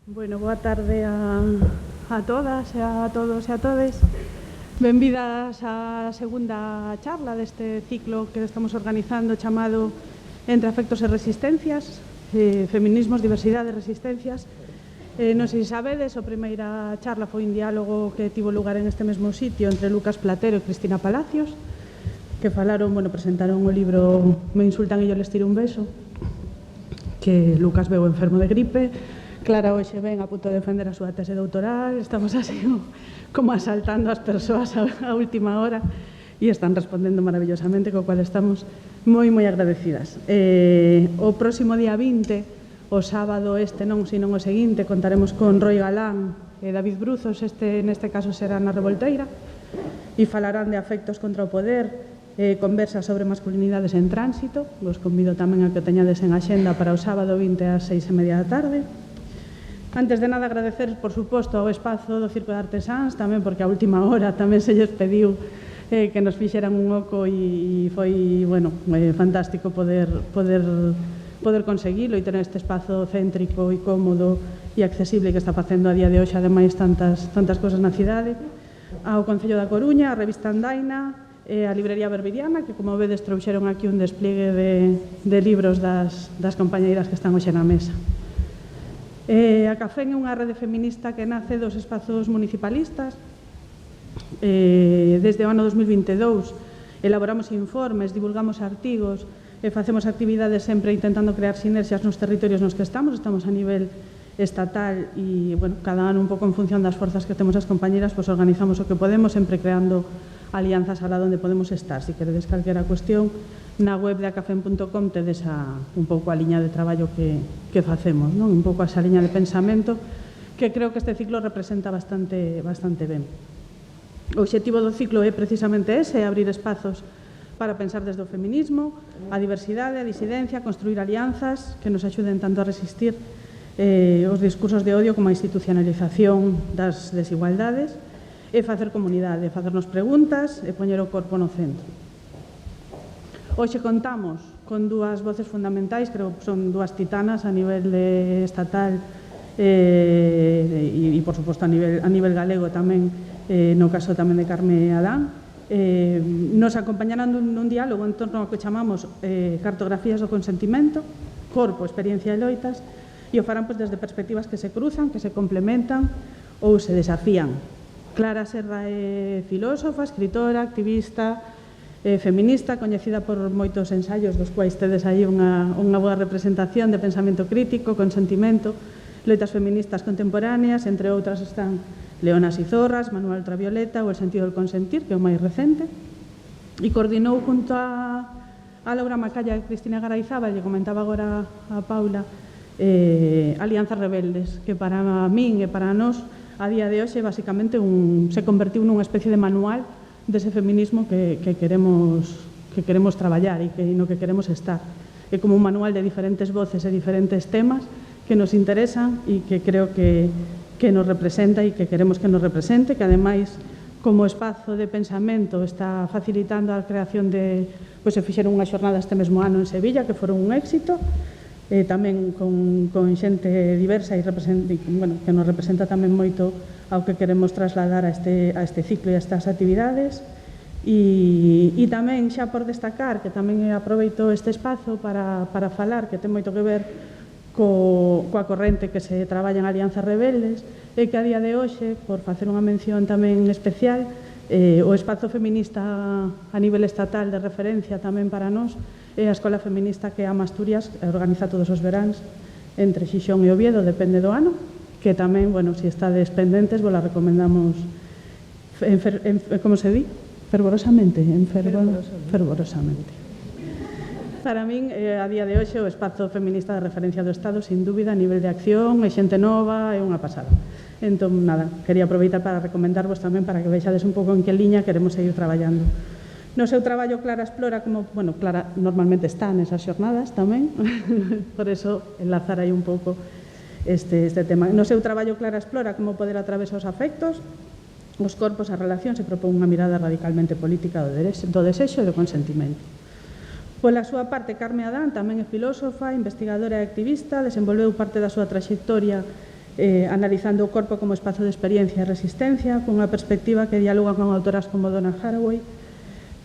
Bueno, boa tarde a todas e a todos e a todes. Benvidas á segunda charla deste ciclo que estamos organizando chamado Entre afectos e resistencias, feminismos, diversidade e resistencias. Non sei se sabedes, a primeira charla foi un diálogo que tivo lugar en este mesmo sitio entre Lucas Platero e Cristina Palacios, que falaron, presentaron o libro Me insultan e yo les tiro un beso, que Lucas veu enfermo de gripe. Clara hoxe ven a punto de defender a súa tese doutoral, estamos así como asaltando as persoas a última hora e están respondendo maravillosamente, co cual estamos moi agradecidas. O próximo día 20, o sábado non, sino o seguinte, contaremos con Roy Galán e David Bruzos, neste caso será na Revolteira, e falarán de afectos contra o poder, conversas sobre masculinidades en tránsito. Vos convido tamén a que o teñades en axenda para o sábado 20 ás 6:30 da tarde. Antes de nada, agradecer, por suposto, ao espazo do Circo de Artesáns, tamén porque a última hora tamén se lles pediu que nos fixeran un oco e foi, fantástico poder conseguilo e ter este espazo céntrico e cómodo e accesible que está facendo a día de hoxe, ademais, tantas cosas na cidade. Ao Concello da Coruña, a revista Andaina, a librería Verbidiana, que, como vedes, trouxeron aquí un despliegue de libros das compañeiras que están hoxe na mesa. A Cafén é unha rede feminista que nace dos espazos municipalistas. Desde o ano 2022 elaboramos informes, divulgamos artigos e facemos actividades sempre intentando crear sinerxias nos territorios nos que estamos a nivel estatal e, cada ano un pouco en función das forzas que temos as compañeras, organizamos o que podemos, sempre creando alianzas alá onde podemos estar. Se queredes calquera cuestión, na web de acafén.com tedes un pouco a liña de traballo que facemos, un pouco esa liña de pensamento que creo que este ciclo representa bastante ben. O obxectivo do ciclo é precisamente ese, abrir espazos para pensar desde o feminismo, a diversidade, a disidencia, construir alianzas que nos axuden tanto a resistir os discursos de odio como a institucionalización das desigualdades, e facer comunidade, facernos preguntas e poñer o corpo no centro. Hoxe contamos con dúas voces fundamentais, creo que son dúas titanas a nivel estatal e, por suposto, a nivel galego tamén, no caso tamén de Carme Adán. Nos acompañarán nun diálogo en torno ao que chamamos cartografías do consentimento, corpo, experiencia e loitas, e o farán desde perspectivas que se cruzan, que se complementan ou se desafían. Clara Serra é filósofa, escritora, activista, feminista, coñecida por moitos ensaios dos quais tedes aí unha boa representación de pensamento crítico, consentimento, loitas feministas contemporáneas, entre outras están Leonas y Zorras, Manual Ultravioleta ou El sentido del consentir, que é o máis recente, e coordinou junto a Laura Macaya e Cristina Garayzábal, lle comentaba agora a Paula, Alianzas Rebeldes, que para min e para nós a día de hoxe basicamente se convertiu nunha especie de manual dese feminismo que queremos traballar e no que queremos estar. É como un manual de diferentes voces e diferentes temas que nos interesan e que creo que nos representa e que queremos que nos represente, que ademais, como espazo de pensamento, está facilitando a creación de... se fixeron unha xornada este mesmo ano en Sevilla, que foron un éxito, tamén con xente diversa e que nos representa tamén moito ao que queremos trasladar a este ciclo e a estas actividades. E tamén, xa por destacar, que tamén aproveito este espazo para falar, que ten moito que ver coa corrente que se traballa en Alianzas Rebeldes, e que a día de hoxe, por facer unha mención tamén especial, o espazo feminista a nivel estatal de referencia tamén para nós é a Escola Feminista que ama Asturias, organiza todos os veráns entre Xixón e Oviedo, depende do ano, que tamén, se estades pendentes, vos la recomendamos, como se di? Fervorosamente. Para min, a día de hoxe, o espazo feminista de referencia do Estado, sin dúbida, a nivel de acción, é xente nova, é unha pasada. Entón, nada, quería aproveitar para recomendarvos tamén para que vexades un pouco en que liña queremos seguir traballando. No seu traballo, Clara explora como... Clara normalmente está nesas xornadas tamén, por eso enlazar aí un pouco este tema. No seu traballo, Clara explora como poder atravesar os afectos, os corpos, as relacións, e propón unha mirada radicalmente política do desexo e do consentimento. Pola súa parte, Carme Adán tamén é filósofa, investigadora e activista, desenvolveu parte da súa traxectoria analizando o corpo como espazo de experiencia e resistencia, cunha perspectiva que dialoga con autoras como Donna Haraway,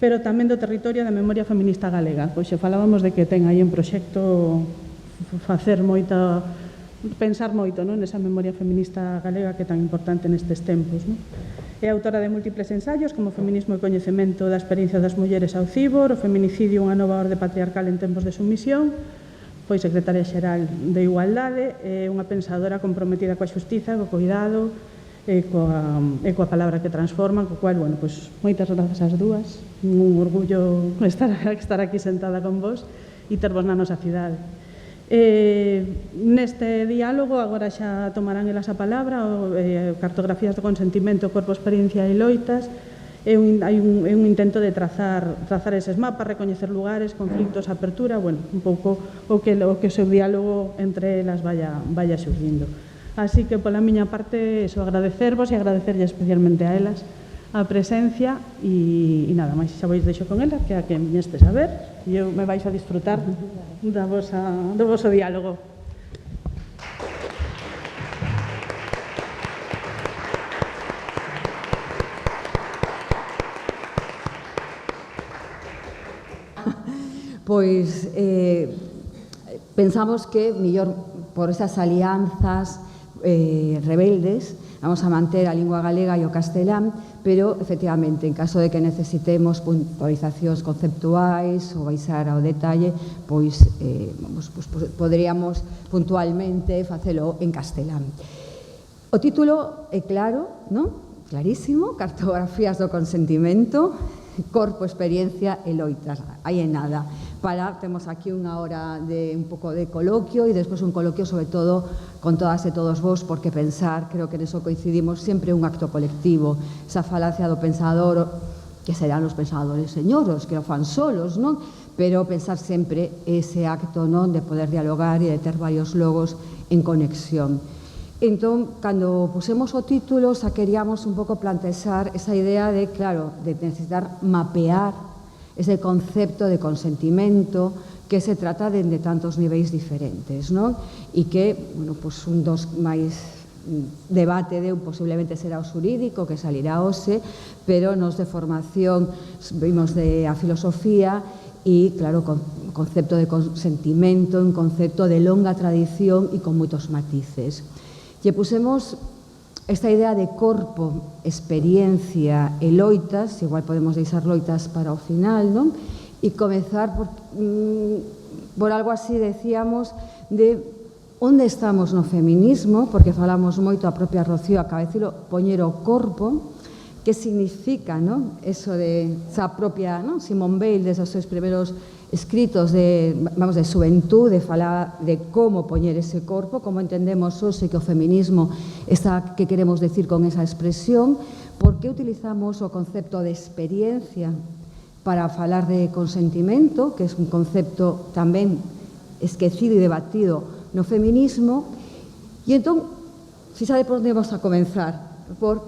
pero tamén do territorio da memoria feminista galega. Pois falábamos de que ten aí un proxecto pensar moito nesa memoria feminista galega que é tan importante nestes tempos. É autora de múltiples ensaios como Feminismo e coñecemento da experiencia das mulleres ao cibor, o feminicidio, unha nova orde patriarcal en tempos de submisión. Foi secretaria xeral de Igualdade, é unha pensadora comprometida coa xustiza, co cuidado e coa palabra que transforma, co cual, bueno, pois, moitas grazas ás dúas, un orgullo estar aquí sentada con vos e tervos na nosa cidade. Neste diálogo, agora xa tomarán elas a palabra, cartografías do consentimento, corpo, experiencia e loitas. É un intento de trazar eses mapas, recoñecer lugares, conflictos, apertura, bueno, un pouco o que o seu diálogo entre elas vaya xurdindo. Así que, pola miña parte, agradecervos e agradecerlle especialmente a elas a presencia e nada máis, xa vos deixo con elas, que a que me estes a ver e eu me vais a disfrutar do voso diálogo. Pois pensamos que, mellor, por esas alianzas rebeldes, vamos a manter a lingua galega e o castelán, pero, efectivamente, en caso de que necesitemos puntualizacións conceptuais ou baixar ao detalle, pois poderíamos puntualmente facelo en castelán. O título é claro, non? Clarísimo, Cartografías do consentimento, corpo, experiencia e loitas. Aí é nada. Temos aquí unha hora de un pouco de coloquio e despois un coloquio sobre todo con todas e todos vos, porque pensar, creo que neso coincidimos, sempre un acto colectivo. Esa falacia do pensador, que serán os pensadores señoros, que o fan solos, non? Pero pensar sempre ese acto, non, de poder dialogar e de ter varios logos en conexión. Entón, cando pusemos o título, xa queríamos un pouco plantexar esa idea de, claro, de necesitar mapear ese concepto de consentimento que se trata de tantos niveis diferentes, non? E que, bueno, pois un dos máis debate posiblemente será o xurídico, que salirá hoxe, pero nos de formación vimos de a filosofía e, claro, o concepto de consentimento, un concepto de longa tradición e con moitos matices. Lle pusemos esta idea de corpo, experiencia e loitas, igual podemos deixar loitas para o final, non? E comezar por algo así, decíamos, de onde estamos no feminismo, porque falamos moito, a propia Rocío acaba de dicilo, poñer o corpo, que significa, non? Eso de esa propia, non? Simone Weil, desde os seus primeiros escritos de xuventude, falar de como poñer ese corpo, como entendemos hoxe que o feminismo está, que queremos decir con esa expresión, por que utilizamos o concepto de experiencia para falar de consentimento, que é un concepto tamén esquecido e debatido no feminismo, e entón, si sabe por onde vamos a comenzar, por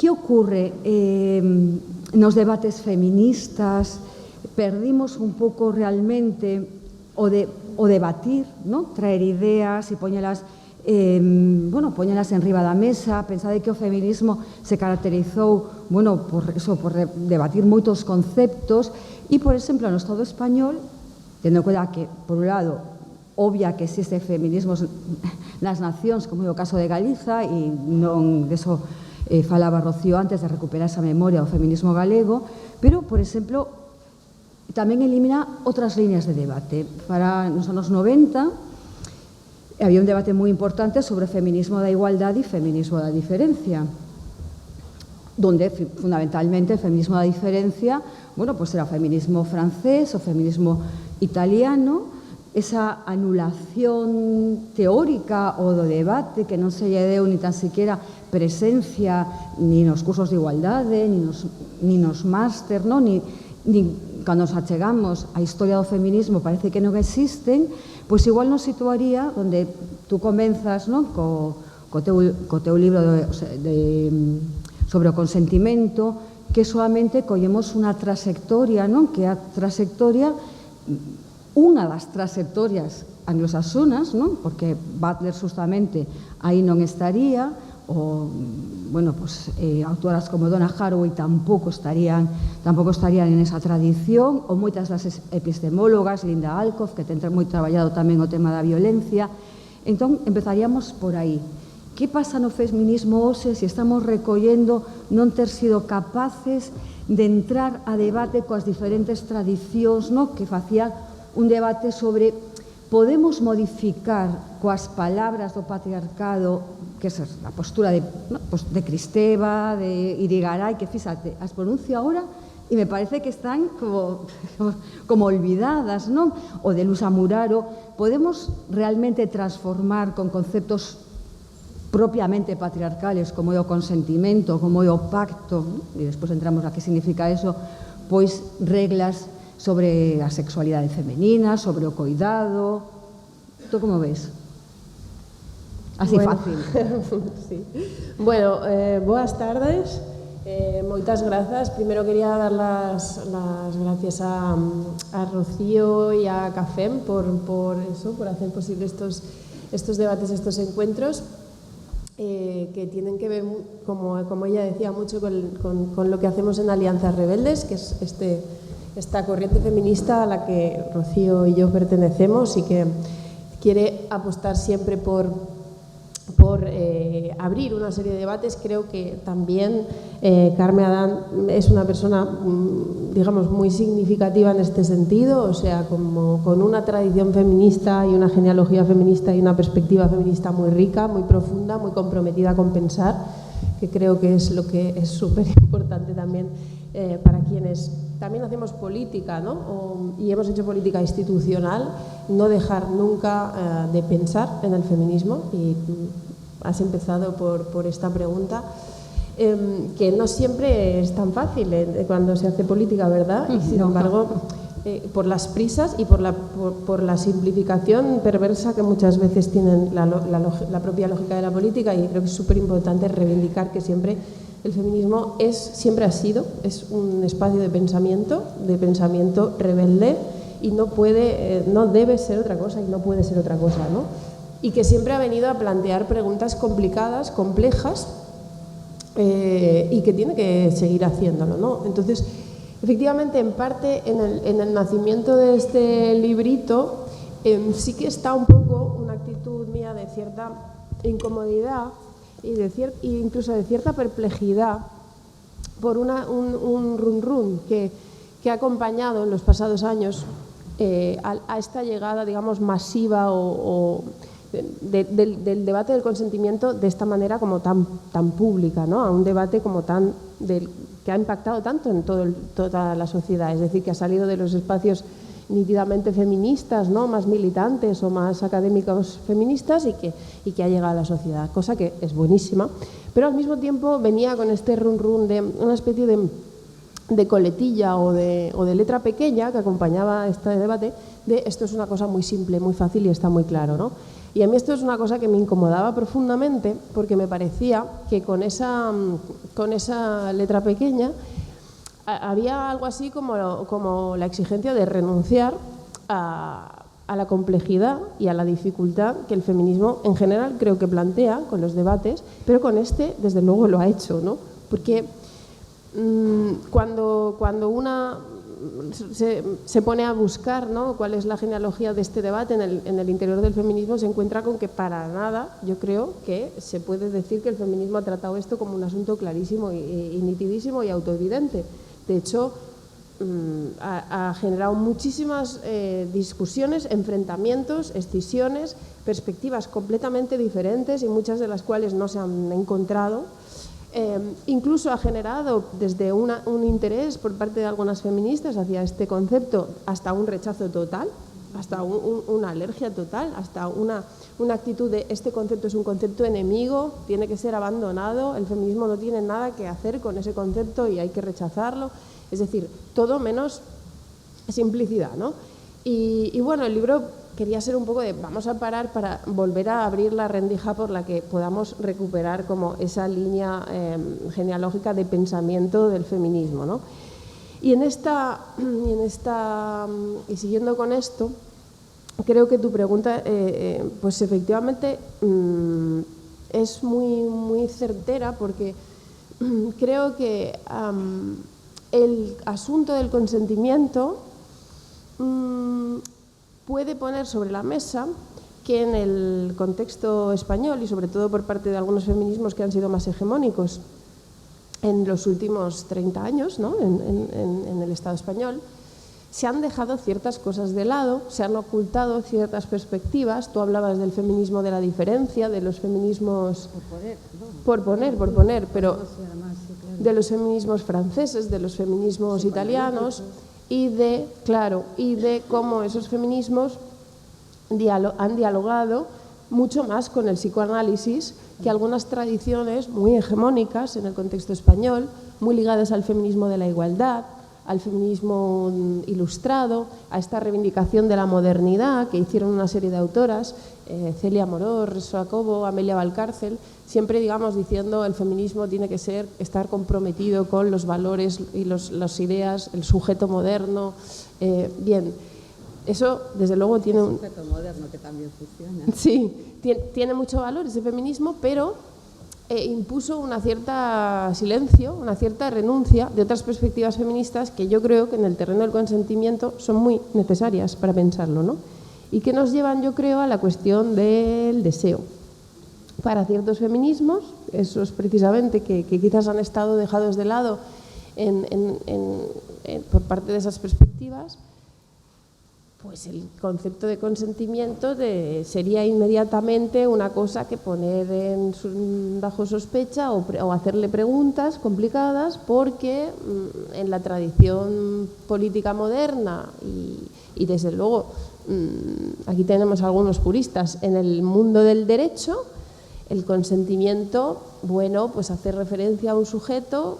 que ocorre nos debates feministas. Perdimos un pouco realmente o debatir, traer ideas e poñelas en riba da mesa. Pensade que o feminismo se caracterizou por debatir moitos conceptos e, por exemplo, no Estado español, tendo en conta que, por un lado, obvia que existe feminismos nas nacións, como é o caso de Galiza, e non deso falaba Rocío antes, de recuperar esa memoria do feminismo galego, pero, por exemplo, tamén elimina outras líneas de debate. Para nos anos 90 había un debate moi importante sobre o feminismo da igualdade e feminismo da diferencia, donde fundamentalmente o feminismo da diferencia, era o feminismo francés, o feminismo italiano, esa anulación teórica o do debate que non se lle deu ni tan siquiera presencia ni nos cursos de igualdade, ni nos máster, ni cando nos achegamos a historia do feminismo parece que non existen, pois igual nos situaría onde tú comenzas co teu libro sobre o consentimento, que solamente collemos unha trasectoria, que é a trasectoria, unha das trasectorias anglosaxonas, non? Porque Butler justamente aí non estaría, ou, bueno, pues, autoras como Donna Haraway tampouco estarían en esa tradición, ou moitas das epistemólogas, Linda Alcoff, que ten moi traballado tamén o tema da violencia. Entón, empezaríamos por aí. Que pasa no feminismo hoxe se estamos recollendo non ter sido capaces de entrar a debate coas diferentes tradicións, non? Que facían un debate sobre podemos modificar coas palabras do patriarcado, que é a postura de Kristeva, de Irigaray, que fíxate, as pronuncio agora e me parece que están como olvidadas, non? O de Luz Amuraro. Podemos realmente transformar con conceptos propiamente patriarcales, como é o consentimento, como é o pacto, e despois entramos a que significa eso, pois reglas sobre a sexualidade femenina, sobre o coidado. Tú como ves? Así bueno, fácil. Sí. Bueno, boas tardes, moitas grazas. Primeiro quería dar las gracias a Rocío y a CAFEM por hacer posible estos debates, estos encuentros, que tienen que ver, como ella decía, mucho con lo que hacemos en Alianzas Rebeldes, que es esta corriente feminista a la que Rocío y yo pertenecemos y que quiere apostar siempre por abrir una serie de debates. Creo que también Carme Adán es una persona, digamos, muy significativa en este sentido, o sea, como con una tradición feminista y una genealogía feminista y una perspectiva feminista muy rica, muy profunda, muy comprometida con pensar, que creo que es lo que es súper importante también para quienes también hacemos política, ¿no? Y hemos hecho política institucional, no dejar nunca de pensar en el feminismo. Y has empezado por esta pregunta, que no siempre es tan fácil cuando se hace política, ¿verdad? Y sin embargo, por las prisas y por la simplificación perversa que muchas veces tienen la propia lógica de la política, y creo que es súper importante reivindicar que siempre el feminismo siempre ha sido un espacio de pensamiento rebelde, y no debe ser otra cosa y no puede ser otra cosa, ¿no? Y que siempre ha venido a plantear preguntas complicadas, complejas, y que tiene que seguir haciéndolo, ¿no? Entonces, efectivamente, en parte, en el nacimiento de este librito, sí que está un poco una actitud mía de cierta incomodidad y incluso de cierta perplejidad por un run que ha acompañado en los pasados años a esta llegada, digamos, masiva del debate del consentimiento de esta manera como tan pública, ¿no? A un debate como que ha impactado tanto en toda la sociedad, es decir, que ha salido de los espacios nítidamente feministas, ¿no? Más militantes o más académicos feministas, y que ha llegado a la sociedad, cosa que es buenísima, pero al mismo tiempo venía con este run de una especie de coletilla o de letra pequeña que acompañaba este debate, de esto es una cosa muy simple, muy fácil y está muy claro, ¿no? Y a mí esto es una cosa que me incomodaba profundamente, porque me parecía que con esa letra pequeña había algo así como la exigencia de renunciar a la complejidad y a la dificultad que el feminismo en general creo que plantea con los debates, pero con este desde luego lo ha hecho, ¿no? Porque cuando una se pone a buscar, ¿no?, cuál es la genealogía de este debate en el interior del feminismo, se encuentra con que para nada, yo creo que se puede decir que el feminismo ha tratado esto como un asunto clarísimo y nitidísimo y autoevidente. De hecho, ha generado muchísimas discusiones, enfrentamientos, escisiones, perspectivas completamente diferentes y muchas de las cuales no se han encontrado. Incluso ha generado desde un interés por parte de algunas feministas hacia este concepto hasta un rechazo total, hasta una alergia total, hasta una actitud de este concepto es un concepto enemigo, tiene que ser abandonado, el feminismo no tiene nada que hacer con ese concepto y hay que rechazarlo. Es decir, todo menos simplicidad, ¿no? Y bueno, el libro quería ser un poco de vamos a parar para volver a abrir la rendija por la que podamos recuperar como esa línea genealógica de pensamiento del feminismo, ¿no? Y siguiendo con esto, creo que tu pregunta, pues efectivamente es muy certera, porque creo que el asunto del consentimiento puede poner sobre la mesa que en el contexto español, y sobre todo por parte de algunos feminismos que han sido más hegemónicos en los últimos 30 años, ¿no? en el Estado español, se han dejado ciertas cosas de lado, se han ocultado ciertas perspectivas. Tú hablabas del feminismo de la diferencia, de los feminismos... Por poner, pero de los feminismos franceses, de los feminismos italianos, y de cómo esos feminismos han dialogado mucho más con el psicoanálisis que algunas tradiciones muy hegemónicas en el contexto español, muy ligadas al feminismo de la igualdad, al feminismo ilustrado, a esta reivindicación de la modernidad que hicieron una serie de autoras, Celia Morós, Rosa Cobo, Amelia Valcárcel, siempre, digamos, diciendo el feminismo tiene que estar comprometido con los valores y las ideas, el sujeto moderno. Bien, eso desde luego tiene un sujeto moderno que también funciona. Sí, tiene mucho valor ese feminismo, pero impuso una cierta silencio, una cierta renuncia de otras perspectivas feministas que yo creo que en el terreno del consentimiento son muy necesarias para pensarlo, ¿no? Y que nos llevan, yo creo, a la cuestión del deseo. Para ciertos feminismos, esos precisamente que quizás han estado dejados de lado por parte de esas perspectivas, pues el concepto de consentimiento sería inmediatamente una cosa que poner bajo sospecha o hacerle preguntas complicadas, porque en la tradición política moderna y desde luego aquí tenemos algunos juristas en el mundo del derecho, el consentimiento, bueno, pues hace referencia a un sujeto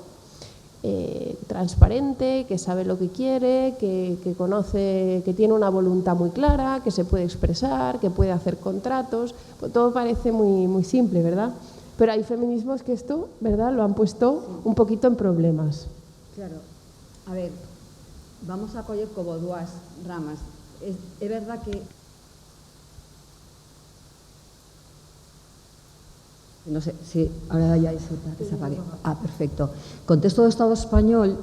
transparente, que sabe lo que quiere, que conoce, que tiene una voluntad muy clara, que se puede expresar, que puede hacer contratos. Pues todo parece muy simple, ¿verdad? Pero hay feminismos que esto, ¿verdad?, lo han puesto un poquito en problemas. Claro. A ver, vamos a coger como dos ramas. Es verdad que... No sé si ahora ya que se apague. Perfecto. Contexto do Estado español,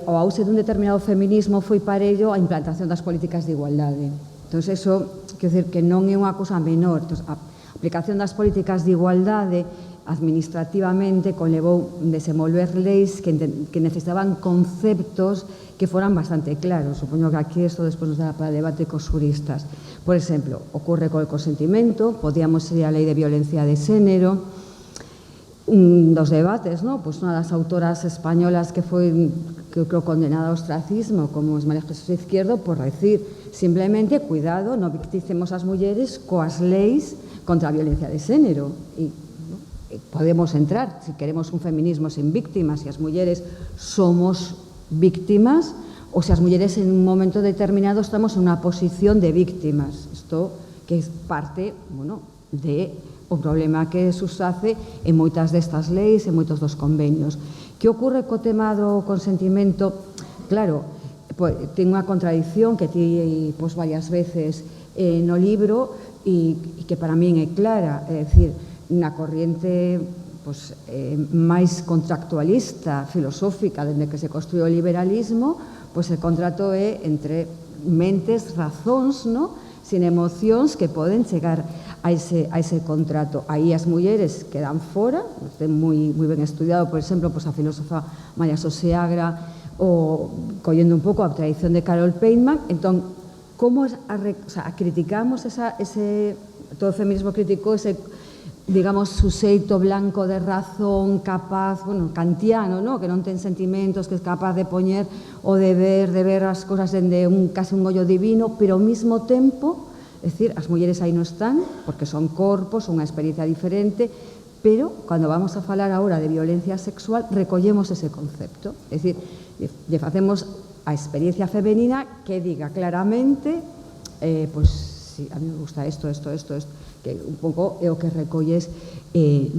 o auxe dun determinado feminismo foi para ello a implantación das políticas de igualdade. Entón, eso, quero dicir que non é unha cosa menor. Entón, a aplicación das políticas de igualdade administrativamente conlevou desenvolver leis que necesitaban conceptos que foran bastante claros. Supoño que aquí isto despois nos dará para debate cos juristas. Por exemplo, ocurre co consentimento, podíamos ser a lei de violencia de xénero, dos debates, ¿no? Pues unha das autoras españolas que foi, que creo, condenada ao ostracismo, como es María Jesús Izquierdo, por decir simplemente, cuidado, non victimicemos as mulleres coas leis contra a violencia de xénero. E podemos entrar, si queremos un feminismo sin víctimas, si as mulleres somos víctimas, ou se as mulleres en un momento determinado estamos en unha posición de víctimas. Isto que é parte, bueno, de o problema que subsace en moitas destas leis, en moitos dos convenios. Que ocorre co tema do consentimento? Claro, ten unha contradición que ti varias veces no libro e que para min é clara, é dicir, na corriente máis contractualista, filosófica, dende que se construiu o liberalismo, pois o contrato é entre mentes, razóns, no? Sin emocións que poden chegar a ese contrato. Aí as mulleres quedan fora, ten moi ben estudiado, por exemplo, a filósofa María Soseagra, ou collendo un pouco a tradición de Carol Pateman. Entón, como criticamos todo o feminismo criticou ese, digamos, suxeito blanco de razón, capaz, kantiano, ¿no? Que non ten sentimentos, que é capaz de poñer o de ver as cousas dende casi un ollo divino, pero ao mesmo tempo, é dicir, as mulleres aí non están, porque son corpos, unha experiencia diferente, pero cando vamos a falar agora de violencia sexual, recollemos ese concepto, é dicir, lle facemos a experiencia femenina que diga claramente, si a mí me gusta isto, que un pouco é o que recolles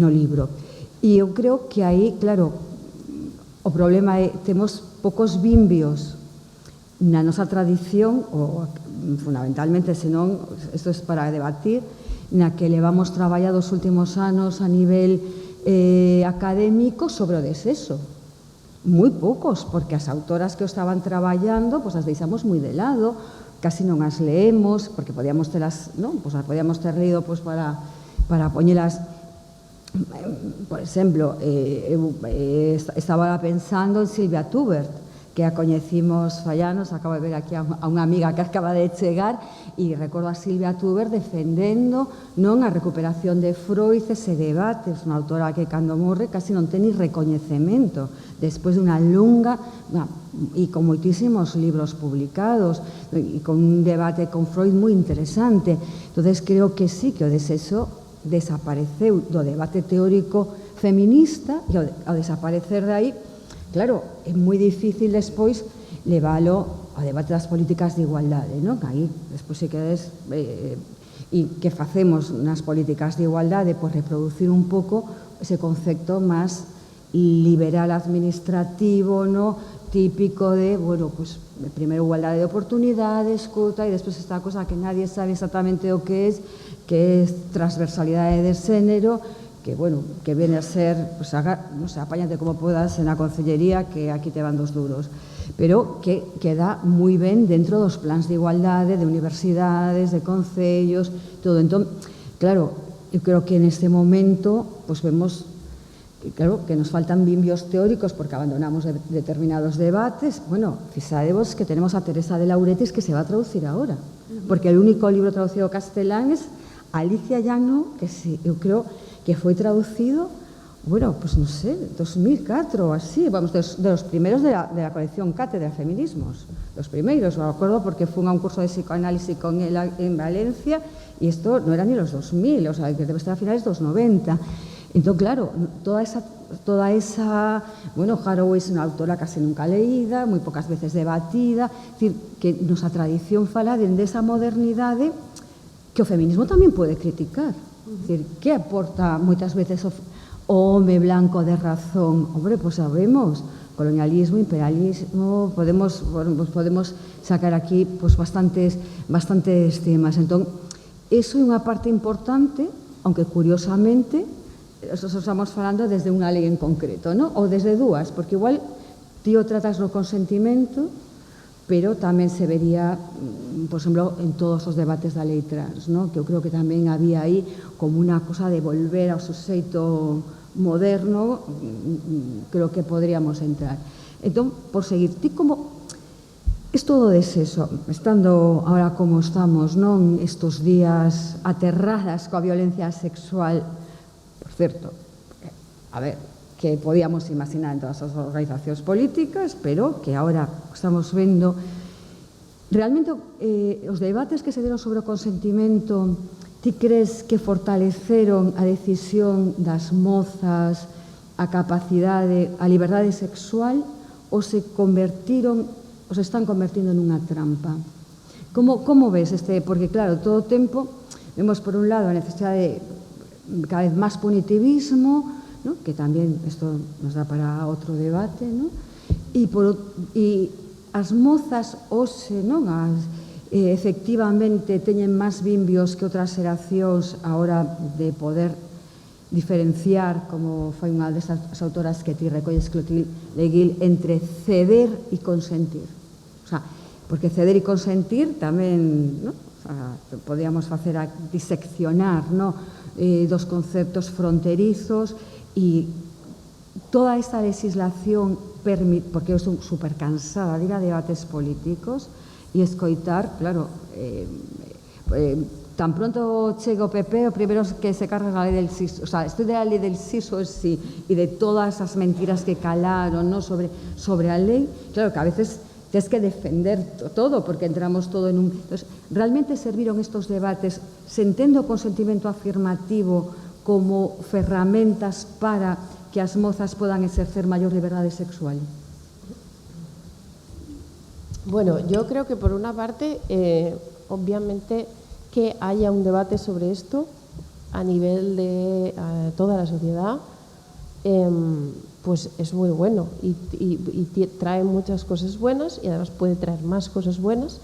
no libro. E eu creo que aí, claro, o problema é temos poucos vimbios na nosa tradición, ou fundamentalmente, senón, isto é para debatir, na que levamos traballados os últimos anos a nivel académico sobre o desexo. Moi poucos, porque as autoras que o estaban traballando, pois as deixamos moi de lado, casi non as leemos, porque podíamos telas, non? Pois as podíamos ter leído pois para poñelas. Por exemplo, estaba pensando en Silvia Tubert, que a coñecimos fallanos, acabo de ver aquí a unha amiga que acaba de chegar, e recordo a Silvia Tubert defendendo non a recuperación de Freud, ese debate, é unha autora que cando morre casi non ten ni recoñecemento, despois dunha longa, e con moitísimos libros publicados, e con un debate con Freud moi interesante. Entonces creo que sí, que o desexo desapareceu do debate teórico feminista, e ao desaparecer de aí, claro, é moi difícil despois leválo ao debate das políticas de igualdade, non? Aí, despois, se queres, e que facemos nas políticas de igualdade, pois reproducir un pouco ese concepto máis liberal administrativo, no? Típico de, bueno, pues, primeiro igualdade de oportunidades, escuta, e despois esta cosa que nadie sabe exactamente o que é transversalidade de xénero, que, bueno, que viene a ser, pues, non sei, apáñate como podas na concellería, que aquí te van 2 duros, pero que queda moi ben dentro dos plans de igualdade, de universidades, de concellos, todo. Entón, claro, eu creo que neste momento, pues, vemos, claro, que nos faltan bimbios teóricos porque abandonamos determinados debates. Bueno, fixadevos que tenemos a Teresa de Lauretis, que se va a traducir ahora, porque el único libro traducido ao castelán es Alicia Llano, que eu creo que foi traducido, bueno, pues non sei, 2004 ou así, vamos, de los primeros de la colección Cátedra de Feminismos, los primeiros, me acuerdo porque fui a un curso de psicoanálisis con él en Valencia, y esto no era ni los 2000, o sea, que debe estar a finales de los 90. Entón, claro, toda esa, bueno, Haraway é unha autora case nunca leída, moi pocas veces debatida, é dicir, que nosa tradición fala dende esa modernidade que o feminismo tamén pode criticar. É dicir, que aporta moitas veces o home blanco de razón? Hombre, pois sabemos, colonialismo, imperialismo, podemos sacar aquí bastantes temas. Entón, iso é unha parte importante, aunque curiosamente, estamos falando desde unha lei en concreto, non? Ou desde dúas, porque igual ti o tratas no consentimento, pero tamén se vería, por exemplo, en todos os debates da lei trans, non? Que eu creo que tamén había aí como unha cosa de volver ao suxeito moderno, creo que podríamos entrar. Entón, por seguir, ti como isto do desexo, estando ahora como estamos, non? Estos días aterradas coa violencia sexual, por certo, a ver, que podíamos imaginar en todas as organizacións políticas, pero que ahora estamos vendo. Realmente, os debates que se deron sobre o consentimento, ti crees que fortaleceron a decisión das mozas, a capacidade, a liberdade sexual, ou se están convertindo nunha trampa? Como ves este? Porque, claro, todo o tempo vemos, por un lado, a necesidade de cada vez máis punitivismo, ¿no? Que tamén isto nos dá para outro debate, ¿no? E as mozas hoxe, non? Efectivamente teñen máis bimbios que outras xeracións a hora de poder diferenciar, como foi unha destas autoras que ti recolles, Clotilde Leguil, entre ceder e consentir. O sea, porque ceder e consentir tamén, ¿no? O sea, podíamos facer a diseccionar, ¿no? Dos conceptos fronterizos. E toda esta legislación permite, porque eu estou super cansada de ir a debates políticos e escoitar, claro, tan pronto chega o PP, o primeiro que se carga a lei del SIS, o sea, estoy de la lei del SIS o sí, e de todas as mentiras que calaron, ¿no? sobre a lei, claro que a veces tens que defender todo, porque entramos todo en un... Entonces, realmente serviron estos debates, se entende o consentimento afirmativo como ferramentas para que as mozas podan exercer maior liberdade sexual? Bueno, yo creo que por una parte, obviamente, que haya un debate sobre esto a nivel de toda la sociedad, pues es muy bueno y trae muchas cosas buenas y además puede traer más cosas buenas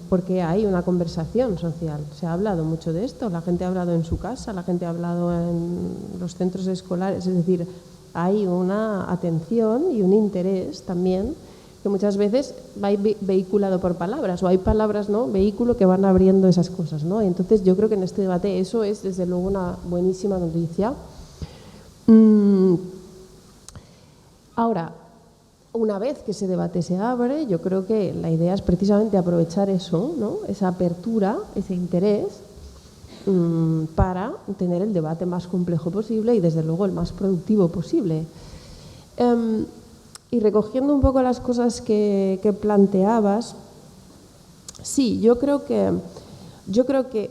porque hay una conversación social. Se ha hablado mucho de esto, la gente ha hablado en su casa, la gente ha hablado en los centros escolares, es decir, hay una atención y un interés también que muchas veces va vehiculado por palabras, o hay palabras, ¿no?, vehículo, que van abriendo esas cosas, ¿no? Y entonces yo creo que en este debate eso es desde luego una buenísima noticia. Ahora, una vez que ese debate se abre, yo creo que la idea es precisamente aprovechar eso, ¿no?, esa apertura, ese interés, para tener el debate más complejo posible y desde luego el más productivo posible. Y recogiendo un poco las cosas que planteabas, sí, yo creo que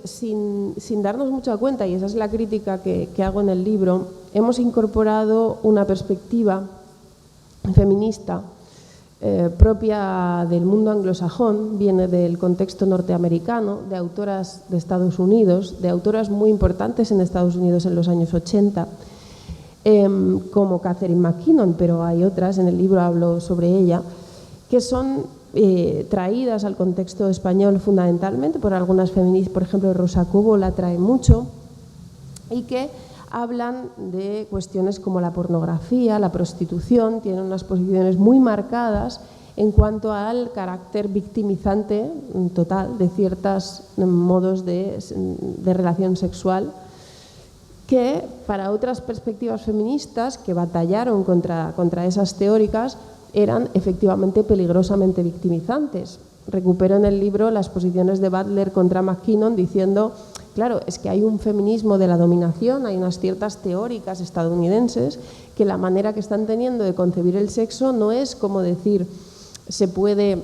sin darnos mucha cuenta, y esa es la crítica que hago en el libro, hemos incorporado una perspectiva feminista propia del mundo anglosajón, viene del contexto norteamericano, de autoras de Estados Unidos, de autoras muy importantes en Estados Unidos en los años 80, como Catherine McKinnon, pero hay otras, en el libro hablo sobre ella, que son traídas al contexto español fundamentalmente por algunas feministas, por ejemplo Rosa Cobo la trae mucho, y que hablan de cuestiones como la pornografía, la prostitución, tienen unas posiciones muy marcadas en cuanto al carácter victimizante total de ciertos modos de relación sexual, que para otras perspectivas feministas que batallaron contra esas teóricas eran efectivamente peligrosamente victimizantes. Recupero en el libro las posiciones de Butler contra McKinnon diciendo, claro, es que hay un feminismo de la dominación, hay unas ciertas teóricas estadounidenses que la manera que están teniendo de concebir el sexo no es como decir, se puede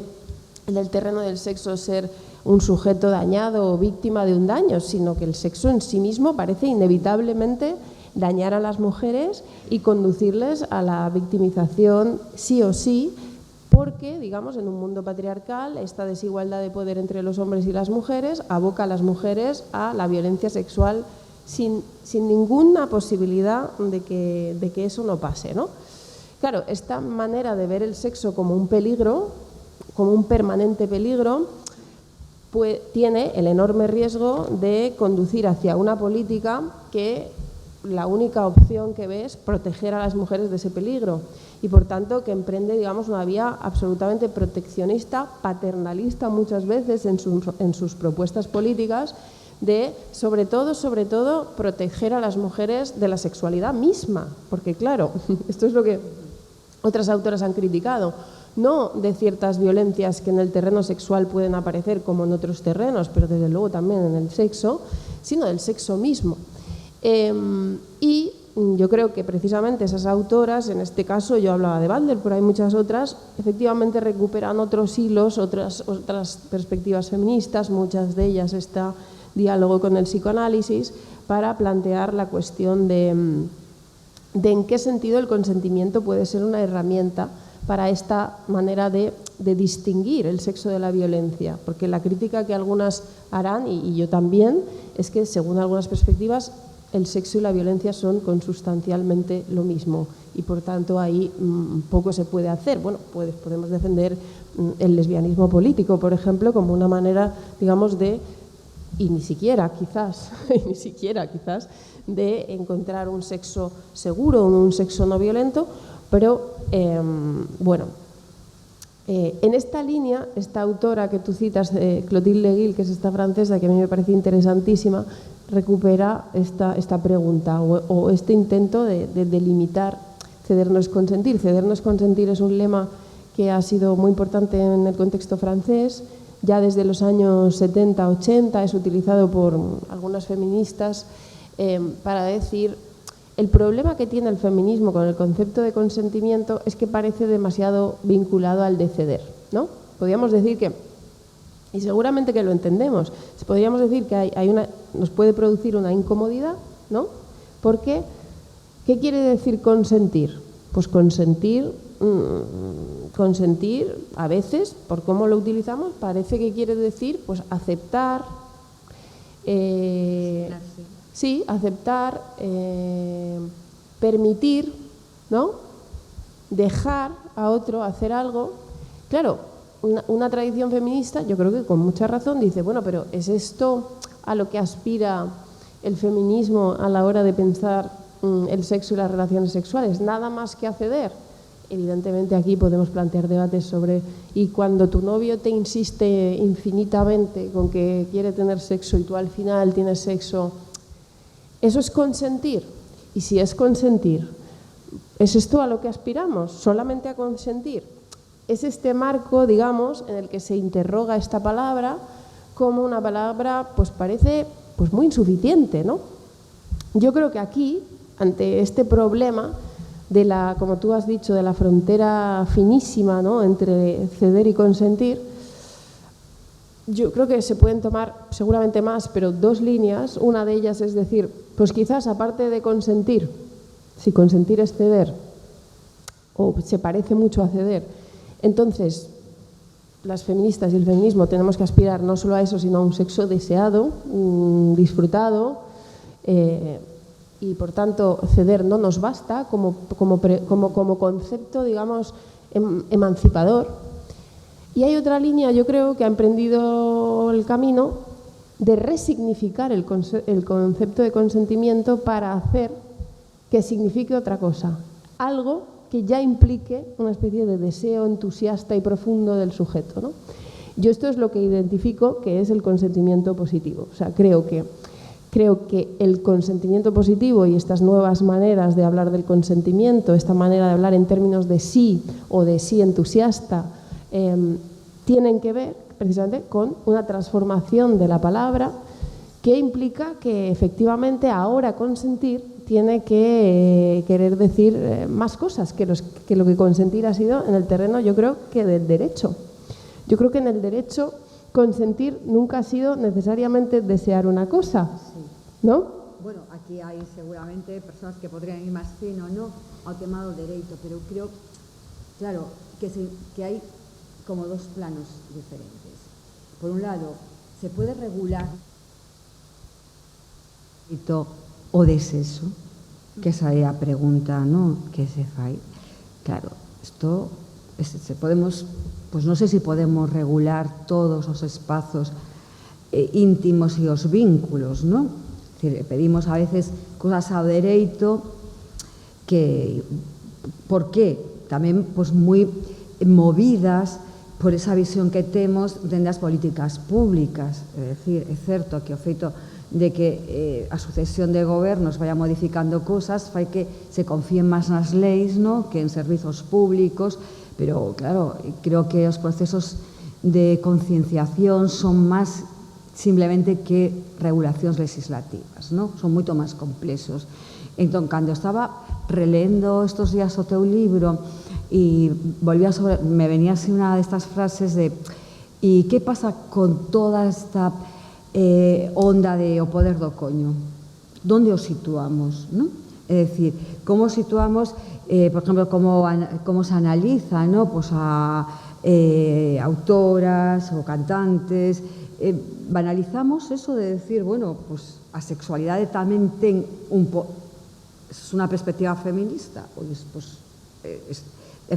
en el terreno del sexo ser un sujeto dañado o víctima de un daño, sino que el sexo en sí mismo parece inevitablemente dañar a las mujeres y conducirles a la victimización sí o sí, porque, digamos, en un mundo patriarcal esta desigualdad de poder entre los hombres y las mujeres aboca a las mujeres a la violencia sexual sin ninguna posibilidad de que eso no pase, ¿no? Claro, esta manera de ver el sexo como un peligro, como un permanente peligro, pues tiene el enorme riesgo de conducir hacia una política que la única opción que ve es proteger a las mujeres de ese peligro y por tanto que emprende, digamos, una vía absolutamente proteccionista, paternalista muchas veces en sus propuestas políticas de, sobre todo, proteger a las mujeres de la sexualidad misma, porque claro, esto es lo que otras autoras han criticado, no de ciertas violencias que en el terreno sexual pueden aparecer como en otros terrenos, pero desde luego también en el sexo, sino del sexo mismo. Y yo creo que precisamente esas autoras, en este caso yo hablaba de Butler, pero hay muchas otras, efectivamente recuperan otros hilos, otras perspectivas feministas, muchas de ellas está diálogo con el psicoanálisis, para plantear la cuestión de en qué sentido el consentimiento puede ser una herramienta para esta manera de distinguir el sexo de la violencia, porque la crítica que algunas harán, y yo también, es que según algunas perspectivas el sexo y la violencia son consustancialmente lo mismo y por tanto ahí poco se puede hacer. Bueno, podemos defender el lesbianismo político, por ejemplo, como una manera, digamos, y ni siquiera quizás, de encontrar un sexo seguro, un sexo no violento, pero bueno, en esta línea, esta autora que tú citas, Clotilde Guil, que es esta francesa, que a mí me parece interesantísima, recupera esta pregunta o este intento de delimitar ceder no es consentir. Ceder no es consentir es un lema que ha sido muy importante en el contexto francés. Ya desde los años 70-80 es utilizado por algunas feministas para decir el problema que tiene el feminismo con el concepto de consentimiento es que parece demasiado vinculado al de ceder, ¿no? Podríamos decir que, y seguramente que lo entendemos, podríamos decir que nos puede producir una incomodidad, ¿no? Porque, ¿qué quiere decir consentir? Pues consentir a veces, por cómo lo utilizamos, parece que quiere decir pues aceptar, sí, aceptar, permitir ¿no? Dejar a otro hacer algo. Claro, una tradición feminista, yo creo que con mucha razón, dice, bueno, pero ¿es esto a lo que aspira el feminismo a la hora de pensar el sexo y las relaciones sexuales? Nada más que acceder. Evidentemente aquí podemos plantear debates sobre y cuando tu novio te insiste infinitamente con que quiere tener sexo y tú al final tienes sexo, ¿eso es consentir? Y si es consentir, ¿es esto a lo que aspiramos? ¿Solamente a consentir? Es este marco, digamos, en el que se interroga esta palabra como una palabra, pues parece pues muy insuficiente, ¿no? Yo creo que aquí, ante este problema de la, como tú has dicho, de la frontera finísima, ¿no?, entre ceder y consentir, yo creo que se pueden tomar seguramente más, pero dos líneas. Una de ellas es decir, pues quizás aparte de consentir, si consentir es ceder o se parece mucho a ceder, entonces las feministas y el feminismo tenemos que aspirar no solo a eso, sino a un sexo deseado, disfrutado, y por tanto ceder no nos basta como concepto, digamos, emancipador. Y hay otra línea, yo creo, que ha emprendido el camino de resignificar el concepto de consentimiento para hacer que signifique otra cosa, algo que ya implique una especie de deseo entusiasta y profundo del sujeto, ¿no? Yo esto es lo que identifico que es el consentimiento positivo. O sea, creo que el consentimiento positivo y estas nuevas maneras de hablar del consentimiento, esta manera de hablar en términos de sí o de sí entusiasta, tienen que ver precisamente con una transformación de la palabra que implica que efectivamente ahora consentir tiene que querer decir más cosas que lo que consentir ha sido en el terreno, yo creo, que del derecho. Yo creo que en el derecho consentir nunca ha sido necesariamente desear una cosa, ¿no? Bueno, aquí hay seguramente personas que podrían ir más fino, ¿no?, al tema del derecho, pero creo, claro, que hay como dos planos diferentes. Por un lado, se puede regular o deseso, que esa é a pregunta, ¿no?, que se fai. Claro, isto podemos, pues non sei se podemos regular todos os espazos íntimos e os vínculos, ¿no? Es decir, pedimos a veces cosas ao dereito que, ¿por qué? Tamén, pues, moi movidas por esa visión que temos dende as políticas públicas. É dicir, é certo que o feito de que a sucesión de gobernos vaya modificando cosas fai que se confíen máis nas leis, ¿no?, que en servizos públicos, pero, claro, creo que os procesos de concienciación son máis simplemente que regulacións legislativas, ¿no? Son moito máis complexos. Entón, cando estaba relendo estos días o teu libro e me venía así unha destas frases de ¿y que pasa con toda esta onda de o poder do coño? Donde o situamos, ¿no? É dicir, como situamos, por exemplo, como se analiza, ¿no?, pues a autoras ou cantantes, banalizamos eso de decir, bueno, pues a sexualidade tamén ten es unha perspectiva feminista, pois,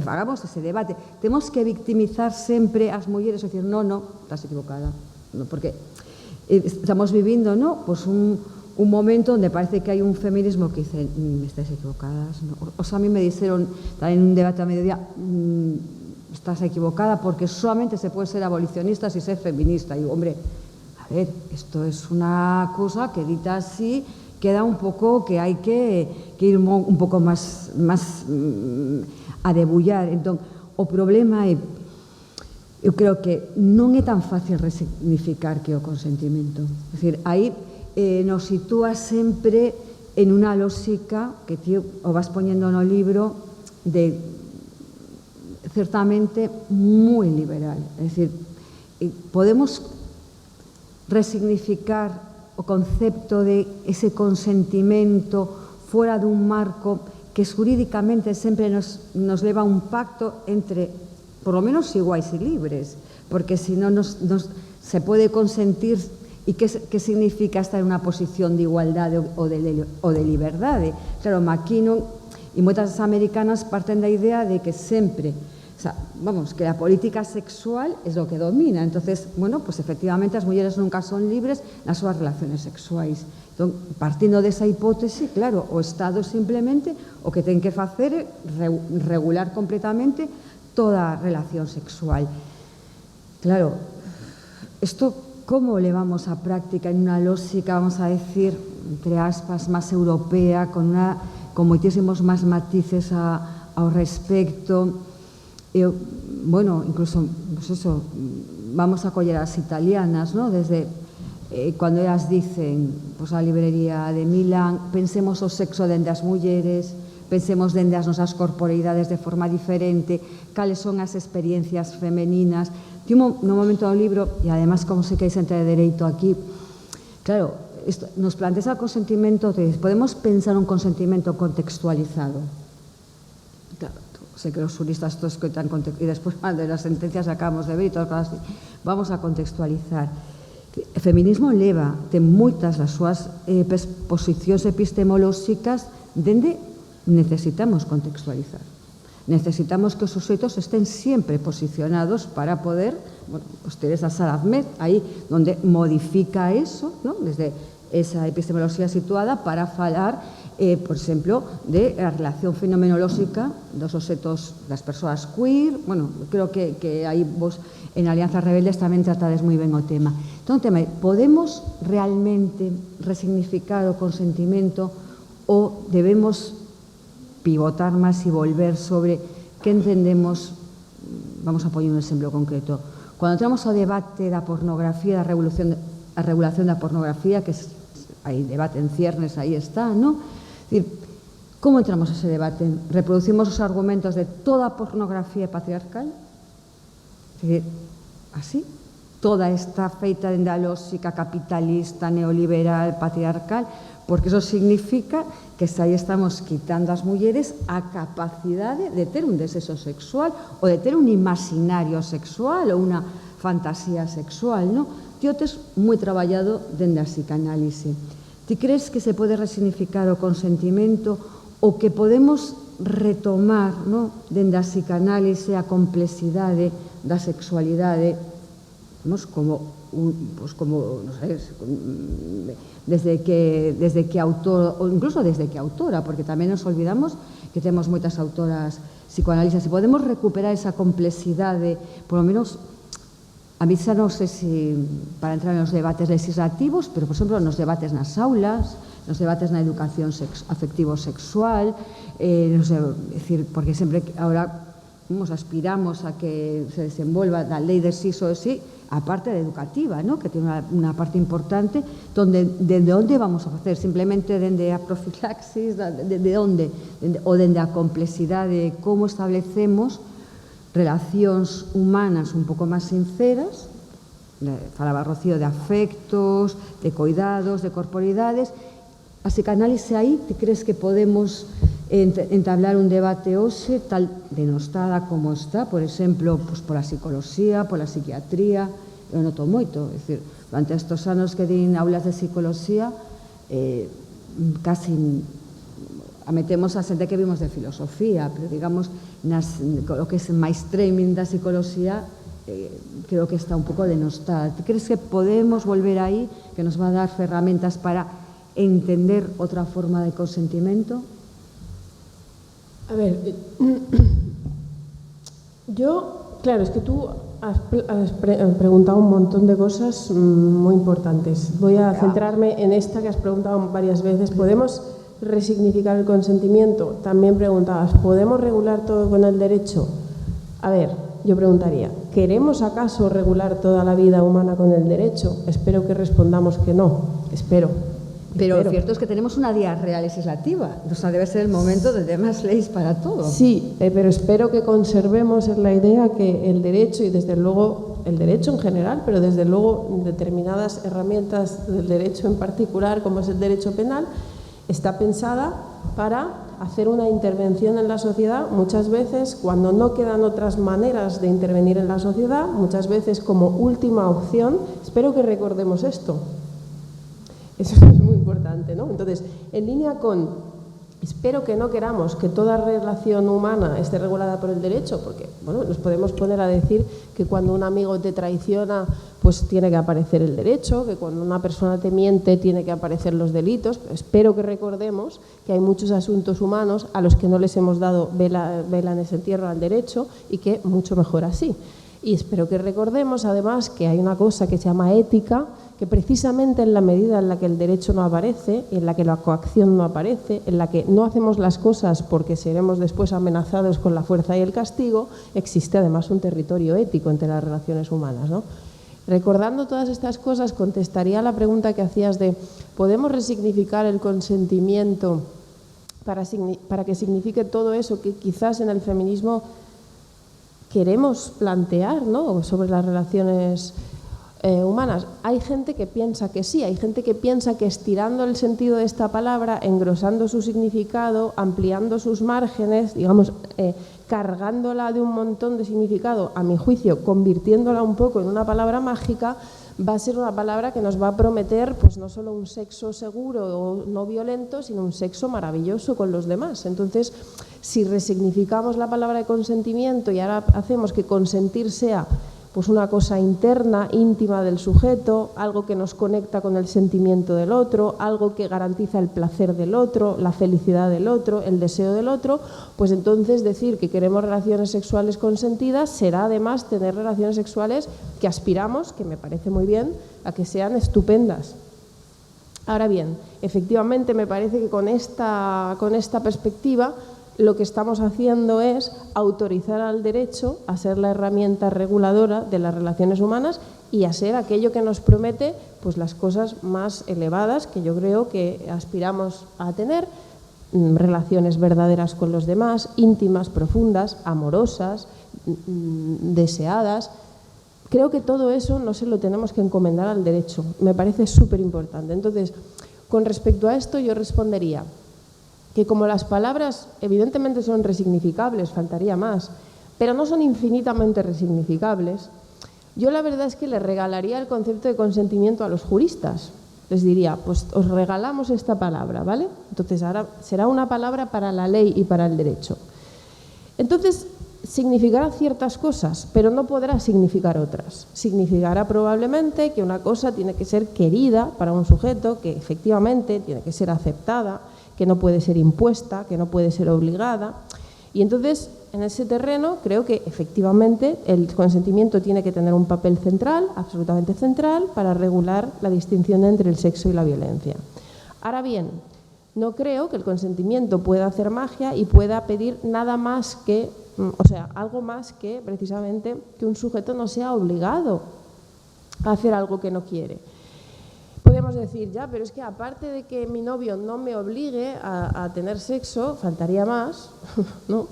fagamos ese debate. Temos que victimizar sempre as mulleres, e dicir, no, estás equivocada, no, porque estamos vivindo, ¿no?, pues un momento onde parece que hai un feminismo que dice, estáis equivocadas, ¿no? O sea, a mí me dixeron tamén en un debate a mediodía, estás equivocada porque solamente se puede ser abolicionista si ser feminista. Y digo, hombre, a ver, esto es una cosa que dita así queda un pouco que hai que ir un pouco máis a debullar. Entón, o problema é, eu creo que non é tan fácil resignificar que o consentimento. É dicir, aí nos sitúa sempre en unha lógica que ti o vas poñendo no libro de certamente moi liberal. É dicir, podemos resignificar o concepto de ese consentimento fora dun marco que xurídicamente sempre nos leva a un pacto entre, por lo menos, iguais e libres, porque se non se pode consentir. E que significa estar en unha posición de igualdade ou de liberdade? Claro, aquí non E moitas americanas parten da idea de que sempre, o sea, vamos, que a política sexual é o que domina. Entonces, bueno, pues efectivamente as mulleres nunca son libres nas súas relaciones sexuais. Entón, partindo desa hipótese, claro, o Estado simplemente o que ten que facer é regular completamente toda relación sexual. Claro, isto como levamos a práctica en unha lógica, vamos a decir, entre aspas, máis europea, con moitísimos máis matices ao respecto. Bueno, incluso, pues eso, vamos a coller as italianas, ¿no? Desde cuando ellas dicen, pues a librería de Milán, pensemos o sexo dende as mulleres, pensemos dende as nosas corporeidades de forma diferente, cales son as experiencias femeninas. No momento do libro, e además como sei que hai xente de dereito aquí, claro, nos plantea o consentimento, podemos pensar un consentimento contextualizado. Claro, sei que os juristas todos coitan e despois de las sentencias acabamos de ver e todo así. Vamos a contextualizar. O feminismo ten moitas das súas posicións epistemolóxicas dende necesitamos contextualizar. Necesitamos que os suxeitos estén sempre posicionados para poder, bueno, pues Teresa Sarazmet, aí onde modifica eso, ¿no? Desde esa epistemoloxía situada para falar, por exemplo, de a relación fenomenolóxica dos suxeitos das persoas queer. Bueno, creo que aí vos en Alianzas Rebeldes tamén tratades moi ben o tema. Entón, podemos realmente resignificar o consentimento ou debemos pivotar máis e volver sobre que entendemos? Vamos a poñer un exemplo concreto. Cando entramos ao debate da pornografía, a regulación da pornografía, que hai debate en ciernes, aí está, non? Como entramos a ese debate? Reproducimos os argumentos de toda a pornografía patriarcal? É dicir, así? Toda está feita dende a lógica capitalista, neoliberal, patriarcal, porque eso significa que aí estamos quitando ás mulleres a capacidade de ter un desexo sexual ou de ter un imaginario sexual ou unha fantasía sexual, non? Ti o tes moi traballado dende a psicanálise. Ti crees que se pode resignificar o consentimento ou que podemos retomar, non, dende a psicanálise a complexidade da sexualidade, como no sé, desde que autor, ou incluso desde que autora, porque tamén nos olvidamos que temos moitas autoras psicoanalistas, e podemos recuperar esa complexidade, por lo menos, a mí xa non sei se para entrar nos debates legislativos, pero, por exemplo, nos debates nas aulas, nos debates na educación afectivo-sexual, decir, porque sempre agora aspiramos a que se desenvolva da lei de sí ou sí, a parte da educativa, ¿no? Que tiene unha parte importante, dende onde vamos a facer, simplemente dende a profilaxis, dende onde, ou dende a complexidade, como establecemos relacións humanas un pouco máis sinceras, falaba Rocío de afectos, de coidados, de corporidades. A psicanálise aí, ti crees que podemos entablar un debate hoxe tal denostada como está, por exemplo, pola psicoloxía, pola psiquiatría? Eu noto moito, é dicir, durante estes anos que din aulas de psicoloxía, casi metemos a xente que vimos de filosofía, pero digamos, o que é máis mainstreaming da psicoloxía, creo que está un pouco denostada. Ti crees que podemos volver aí, que nos va a dar ferramentas para entender outra forma de consentimento? A ver, yo, claro, es que tú has preguntado un montón de cosas muy importantes. Voy a centrarme en esta que has preguntado varias veces. ¿Podemos resignificar el consentimiento? También preguntabas, ¿podemos regular todo con el derecho? A ver, yo preguntaría, ¿queremos acaso regular toda la vida humana con el derecho? Espero que respondamos que no, espero. Pero lo cierto es que tenemos una diarrea legislativa, o sea, debe ser el momento de demás leyes para todo. Sí, pero espero que conservemos la idea que el derecho, y desde luego el derecho en general, pero desde luego determinadas herramientas del derecho en particular, como es el derecho penal, está pensada para hacer una intervención en la sociedad, muchas veces cuando no quedan otras maneras de intervenir en la sociedad, muchas veces como última opción. Espero que recordemos esto. Eso es muy importante, ¿no? Entonces, en línea con Espero que no queramos que toda relación humana esté regulada por el derecho, porque bueno, nos podemos poner a decir que cuando un amigo te traiciona, pues tiene que aparecer el derecho, que cuando una persona te miente tiene que aparecer los delitos. Espero que recordemos que hay muchos asuntos humanos a los que no les hemos dado vela en ese entierro al derecho y que mucho mejor así. Y espero que recordemos además que hay una cosa que se llama ética, que precisamente en la medida en la que el derecho no aparece, en la que la coacción no aparece, en la que no hacemos las cosas porque seremos después amenazados con la fuerza y el castigo, existe además un territorio ético entre las relaciones humanas, ¿no? Recordando todas estas cosas, contestaría a la pregunta que hacías de ¿podemos resignificar el consentimiento para que signifique todo eso que quizás en el feminismo queremos plantear, ¿no?, sobre las relaciones humanas? Hay gente que piensa que sí, hay gente que piensa que estirando el sentido de esta palabra, engrosando su significado, ampliando sus márgenes, digamos, cargándola de un montón de significado, a mi juicio, convirtiéndola un poco en una palabra mágica, va a ser una palabra que nos va a prometer pues no solo un sexo seguro o no violento, sino un sexo maravilloso con los demás. Entonces, si resignificamos la palabra de consentimiento y ahora hacemos que consentir sea pues una cosa interna, íntima del sujeto, algo que nos conecta con el sentimiento del otro, algo que garantiza el placer del otro, la felicidad del otro, el deseo del otro, pues entonces decir que queremos relaciones sexuales consentidas será además tener relaciones sexuales que aspiramos, que me parece muy bien, a que sean estupendas. Ahora bien, efectivamente me parece que con esta perspectiva lo que estamos haciendo es autorizar al derecho a ser la herramienta reguladora de las relaciones humanas y a ser aquello que nos promete pues las cosas más elevadas que yo creo que aspiramos a tener, relaciones verdaderas con los demás, íntimas, profundas, amorosas, deseadas. Creo que todo eso no se lo tenemos que encomendar al derecho, me parece súper importante. Entonces, con respecto a esto yo respondería que como las palabras evidentemente son resignificables, faltaría más, pero no son infinitamente resignificables, yo la verdad es que le regalaría el concepto de consentimiento a los juristas. Les diría, pues os regalamos esta palabra, ¿vale? Entonces ahora será una palabra para la ley y para el derecho. Entonces significará ciertas cosas, pero no podrá significar otras. Significará probablemente que una cosa tiene que ser querida para un sujeto, que efectivamente tiene que ser aceptada, que no puede ser impuesta, que no puede ser obligada. Y entonces, en ese terreno, creo que efectivamente el consentimiento tiene que tener un papel central, absolutamente central, para regular la distinción entre el sexo y la violencia. Ahora bien, no creo que el consentimiento pueda hacer magia y pueda pedir nada más que, o sea, algo más que precisamente que un sujeto no sea obligado a hacer algo que no quiere. Podemos decir, ya, pero es que aparte de que mi novio no me obligue a tener sexo, faltaría más, ¿no?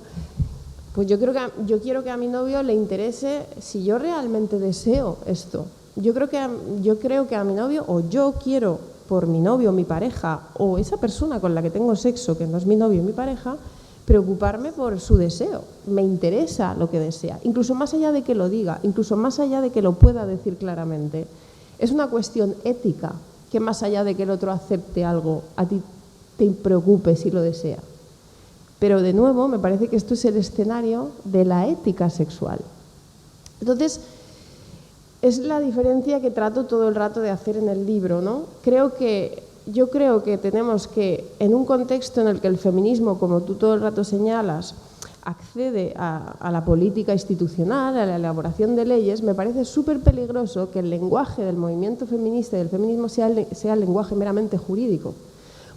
Pues yo quiero que a mi novio le interese si yo realmente deseo esto. Yo creo que a mi novio, o yo quiero por mi novio, mi pareja, o esa persona con la que tengo sexo, que no es mi novio, mi pareja, preocuparme por su deseo. Me interesa lo que desea, incluso más allá de que lo diga, incluso más allá de que lo pueda decir claramente. Es una cuestión ética, que más allá de que el otro acepte algo, a ti te preocupe si lo desea. Pero de nuevo, me parece que esto es el escenario de la ética sexual. Entonces, es la diferencia que trato todo el rato de hacer en el libro, ¿no? Yo creo que tenemos que, en un contexto en el que el feminismo, como tú todo el rato señalas, accede a la política institucional, a la elaboración de leyes, me parece súper peligroso que el lenguaje del movimiento feminista y del feminismo sea el lenguaje meramente jurídico.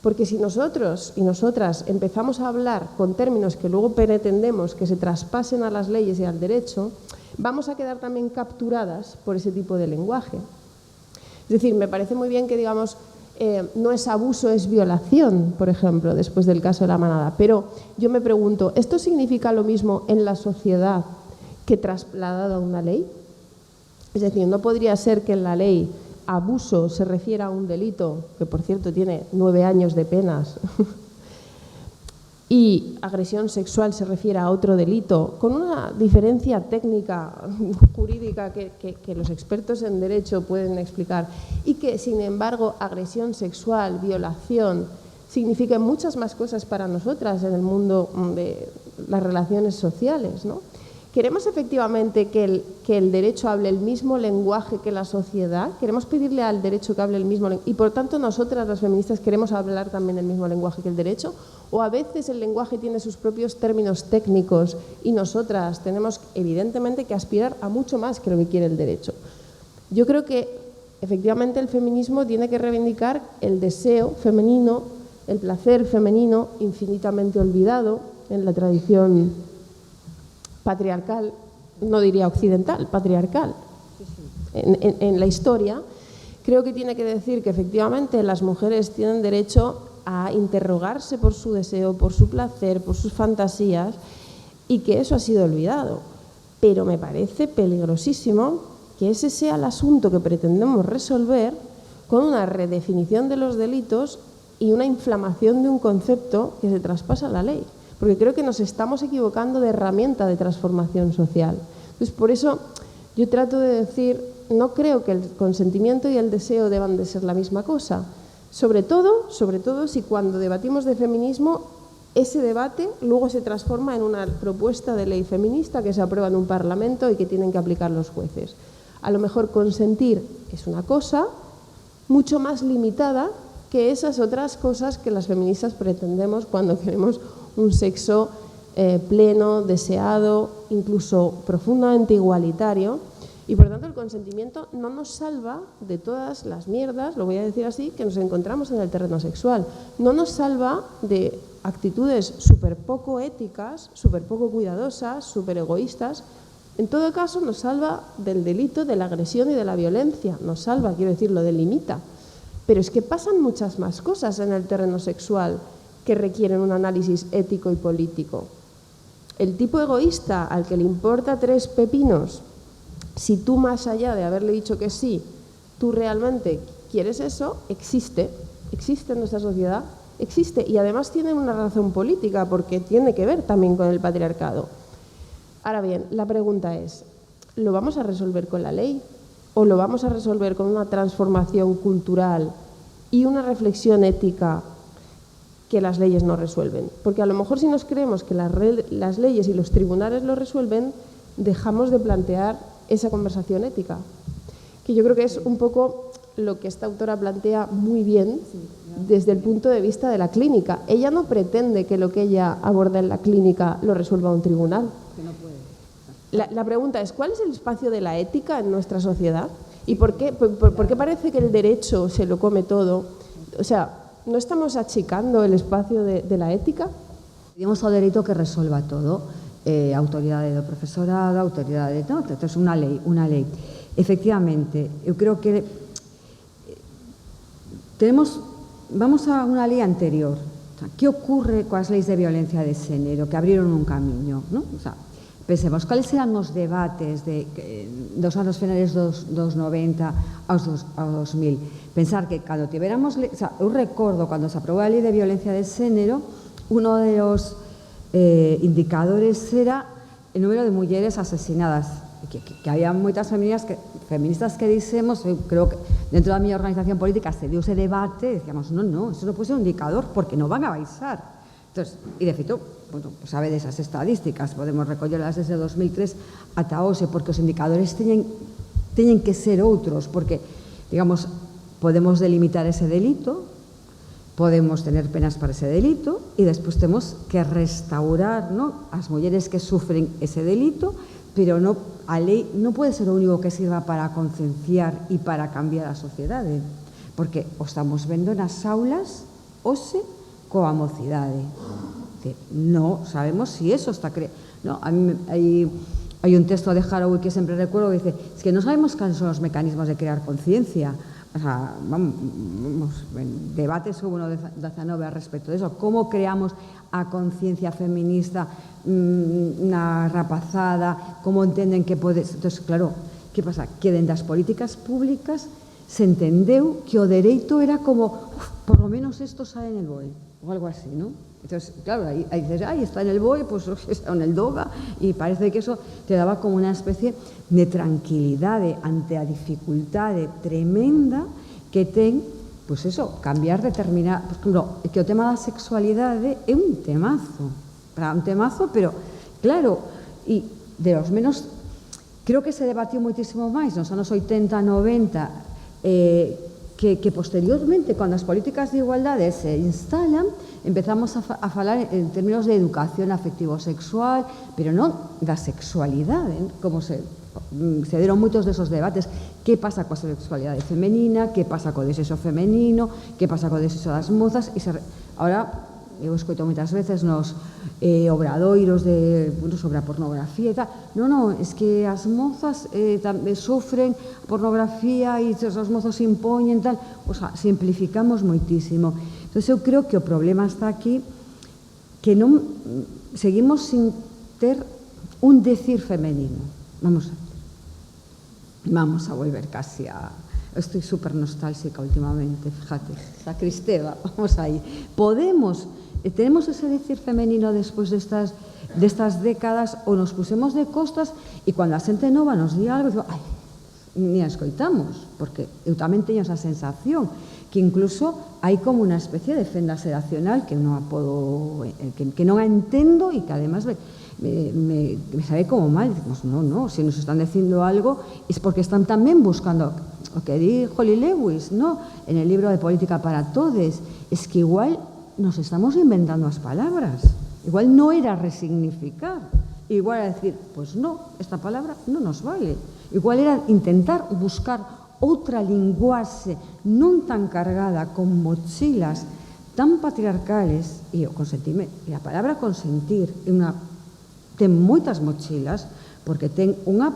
Porque si nosotros y nosotras empezamos a hablar con términos que luego pretendemos que se traspasen a las leyes y al derecho, vamos a quedar también capturadas por ese tipo de lenguaje. Es decir, me parece muy bien que digamos no es abuso, es violación, por ejemplo, después del caso de la manada. Pero yo me pregunto, ¿esto significa lo mismo en la sociedad que trasladado a una ley? Es decir, ¿no podría ser que en la ley abuso se refiera a un delito, que por cierto tiene 9 años de penas, y agresión sexual se refiere a otro delito, con una diferencia técnica, jurídica, que los expertos en derecho pueden explicar, y que, sin embargo, agresión sexual, violación, signifique muchas más cosas para nosotras en el mundo de las relaciones sociales, ¿no? ¿Queremos efectivamente que el derecho hable el mismo lenguaje que la sociedad? ¿Queremos pedirle al derecho que hable el mismo lenguaje? Y por tanto nosotras las feministas queremos hablar también el mismo lenguaje que el derecho. ¿O a veces el lenguaje tiene sus propios términos técnicos y nosotras tenemos evidentemente que aspirar a mucho más que lo que quiere el derecho? Yo creo que efectivamente el feminismo tiene que reivindicar el deseo femenino, el placer femenino infinitamente olvidado en la tradición patriarcal, no diría occidental, patriarcal, en la historia. Creo que tiene que decir que efectivamente las mujeres tienen derecho a interrogarse por su deseo, por su placer, por sus fantasías, y que eso ha sido olvidado. Pero me parece peligrosísimo que ese sea el asunto que pretendemos resolver con una redefinición de los delitos y una inflamación de un concepto que se traspasa a la ley. Porque creo que nos estamos equivocando de herramienta de transformación social. Entonces, por eso yo trato de decir, no creo que el consentimiento y el deseo deban de ser la misma cosa. Sobre todo si cuando debatimos de feminismo, ese debate luego se transforma en una propuesta de ley feminista que se aprueba en un parlamento y que tienen que aplicar los jueces. A lo mejor consentir es una cosa mucho más limitada que esas otras cosas que las feministas pretendemos cuando queremos un sexo pleno, deseado, incluso profundamente igualitario. Y por tanto el consentimiento no nos salva de todas las mierdas, lo voy a decir así, que nos encontramos en el terreno sexual. No nos salva de actitudes súper poco éticas, súper poco cuidadosas, súper egoístas. En todo caso nos salva del delito, de la agresión y de la violencia. Nos salva, quiero decir, lo delimita. Pero es que pasan muchas más cosas en el terreno sexual que requieren un análisis ético y político. El tipo egoísta al que le importa 3 pepinos, si tú más allá de haberle dicho que sí, tú realmente quieres eso, existe en nuestra sociedad, existe, y además tiene una razón política porque tiene que ver también con el patriarcado. Ahora bien, la pregunta es, ¿lo vamos a resolver con la ley o lo vamos a resolver con una transformación cultural y una reflexión ética que las leyes no resuelven? Porque a lo mejor si nos creemos que las leyes y los tribunales lo resuelven, dejamos de plantear esa conversación ética, que yo creo que es un poco lo que esta autora plantea muy bien desde el punto de vista de la clínica. Ella no pretende que lo que ella aborda en la clínica lo resuelva un tribunal. La pregunta es, ¿cuál es el espacio de la ética en nuestra sociedad? ¿Y por qué parece que el derecho se lo come todo? O sea, ¿no estamos achicando el espacio de la ética? Pedimos ao dereito que resolva todo, autoridade do profesorado, autoridade de todo, entonces unha lei. Efectivamente, eu creo que vamos a unha lei anterior. O sea, que ocurre coas leis de violencia de xénero que abriron un camiño, ¿no? O sea, pensemos, cales eran os debates dos anos finales dos 90 aos 2000. Pensar que cando tiveramos... O sea, eu recordo, cando se aprobou a lei de violencia de xénero, uno de los indicadores era o número de mulleres asesinadas. Que había moitas feministas que dixemos, eu creo que dentro da miña organización política se dio ese debate, e dicíamos, non, eso non pode ser un indicador porque non van a baixar. Entonces, e de feito, bueno, pues sabe desas estadísticas, podemos recollelas desde 2003 ata hoxe, porque os indicadores teñen que ser outros, porque, digamos, podemos delimitar ese delito, podemos tener penas para ese delito e despois temos que restaurar, ¿no?, as mulleres que sufren ese delito, pero a lei non pode ser o único que sirva para concienciar e para cambiar a sociedade, porque o estamos vendo nas aulas hoxe coa mocidade. Non sabemos se eso está creando. Hai un texto de Haraway que sempre recuerdo que dice, es que non sabemos cales son os mecanismos de crear conciencia. O sea, vamos, debates hubo no 19 a respecto de eso. Como creamos a conciencia feminista na rapazada, como entenden que pode... Entón, claro, que pasa? Que dentro das políticas públicas se entendeu que o dereito era como, por lo menos esto sale en el BOE, o algo así, ¿no? Entonces, claro, ahí dices, está en el BOE, pues está en el DOGA, y parece que eso te daba como una especie de tranquilidade ante a dificultade tremenda que ten pois eso, cambiar determinada... Por exemplo, que o tema da sexualidade é un temazo, pero claro, e de los menos, creo que se debatiu moitísimo máis nos anos 80, 90, que posteriormente, cando as políticas de igualdade se instalan, empezamos a falar en términos de educación afectivo-sexual, pero non da sexualidade, como se deron moitos desos debates. Que pasa coa sexualidade femenina, que pasa co desexo femenino, que pasa co desexo das mozas, e ahora eu escoito moitas veces nos obradoiros sobre a pornografía e tal. Non, es que as mozas tamén sofren pornografía e os mozos se impoñen tal. O sea, simplificamos moitísimo. Entón, eu creo que o problema está aquí, que non seguimos sin ter un decir femenino. Vamos a volver casi a... Estoy súper nostálgica últimamente, fíjate. La Cristeva, vamos ahí. Tenemos ese decir femenino despois destas décadas, ou nos pusemos de costas e cando a xente nova nos di algo, digo, ai, ni a escoitamos, porque eu tamén teño esa sensación que incluso hai como unha especie de fenda xeracional que non a entendo e que además me sabe como mal. Dicimos, no, se nos están dicindo algo es porque están tamén buscando o que di Holly Lewis, ¿no? En el libro de Política para Todes, es que igual nos estamos inventando as palabras, igual no era resignificar, igual era decir, pues no, esta palabra non nos vale, igual era intentar buscar outra linguaxe non tan cargada con mochilas tan patriarcales, e o consentimento, e a palabra consentir ten moitas mochilas, porque ten unha,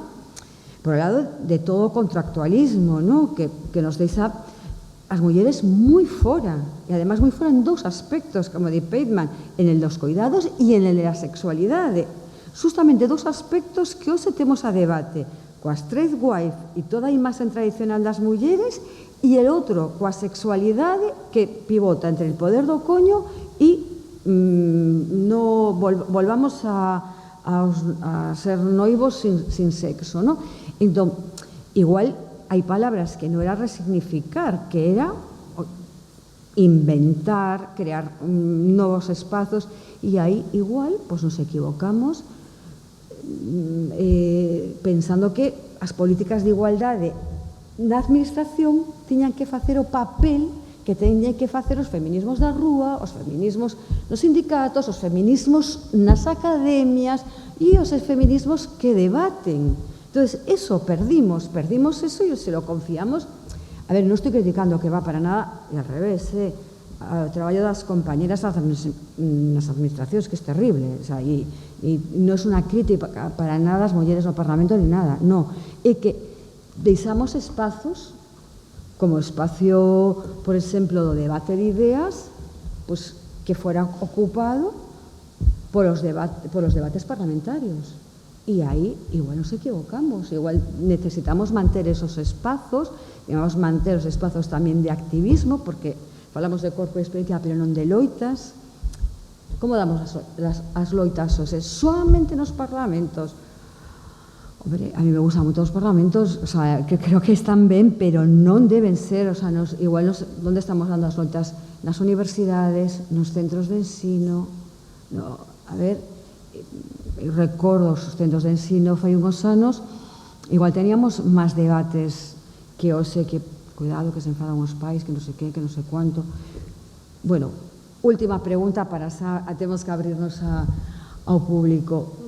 por o lado de todo o contractualismo, ¿no? que nos deixa as mulleres moi fora, e además moi fora en dous aspectos, como di Pateman, en el dos cuidados e en el de la sexualidade. Justamente dous aspectos que hoxe temos a debate, coa straight wife e toda a imaxen tradicional das mulleres, e el outro, coa sexualidade que pivota entre el poder do coño e volvamos a ser noivos sin sexo, ¿no? Entón, igual hai palabras que non era resignificar, que era inventar, crear novos espazos, e aí igual pues nos equivocamos pensando que as políticas de igualdade na administración tiñan que facer o papel que teñen que facer os feminismos da rúa, os feminismos nos sindicatos, os feminismos nas academias e os feminismos que debaten. Entonces, eso perdimos eso y se lo confiamos. A ver, non estou criticando que va para nada, e al revés, o traballo das compañeras nas administracións, que é terrible, o sea, e non é unha crítica para nada as mulleres no Parlamento ni nada, no, é que deixamos espazos, como espacio, por exemplo, do debate de ideas, pues, que fuera ocupado por os debates parlamentarios. E aí, igual nos equivocamos, igual necesitamos manter esos espazos, digamos, manter os espazos tamén de activismo, porque falamos de corpo e experiencia, pero non de loitas. Como damos as loitas hoxe? Solamente nos parlamentos. Hombre, a mí me gustan moito os parlamentos, o sea, que creo que están ben, pero non deben ser, o sea, igual onde estamos dando as loitas? Nas universidades, nos centros de ensino, a ver, eu recordo os centros de ensino fai uns anos, igual teníamos máis debates que hoxe, que cuidado que se enfadan os pais, que non sei que non sei cuánto. Bueno, última pregunta para temos que abrirnos ao público.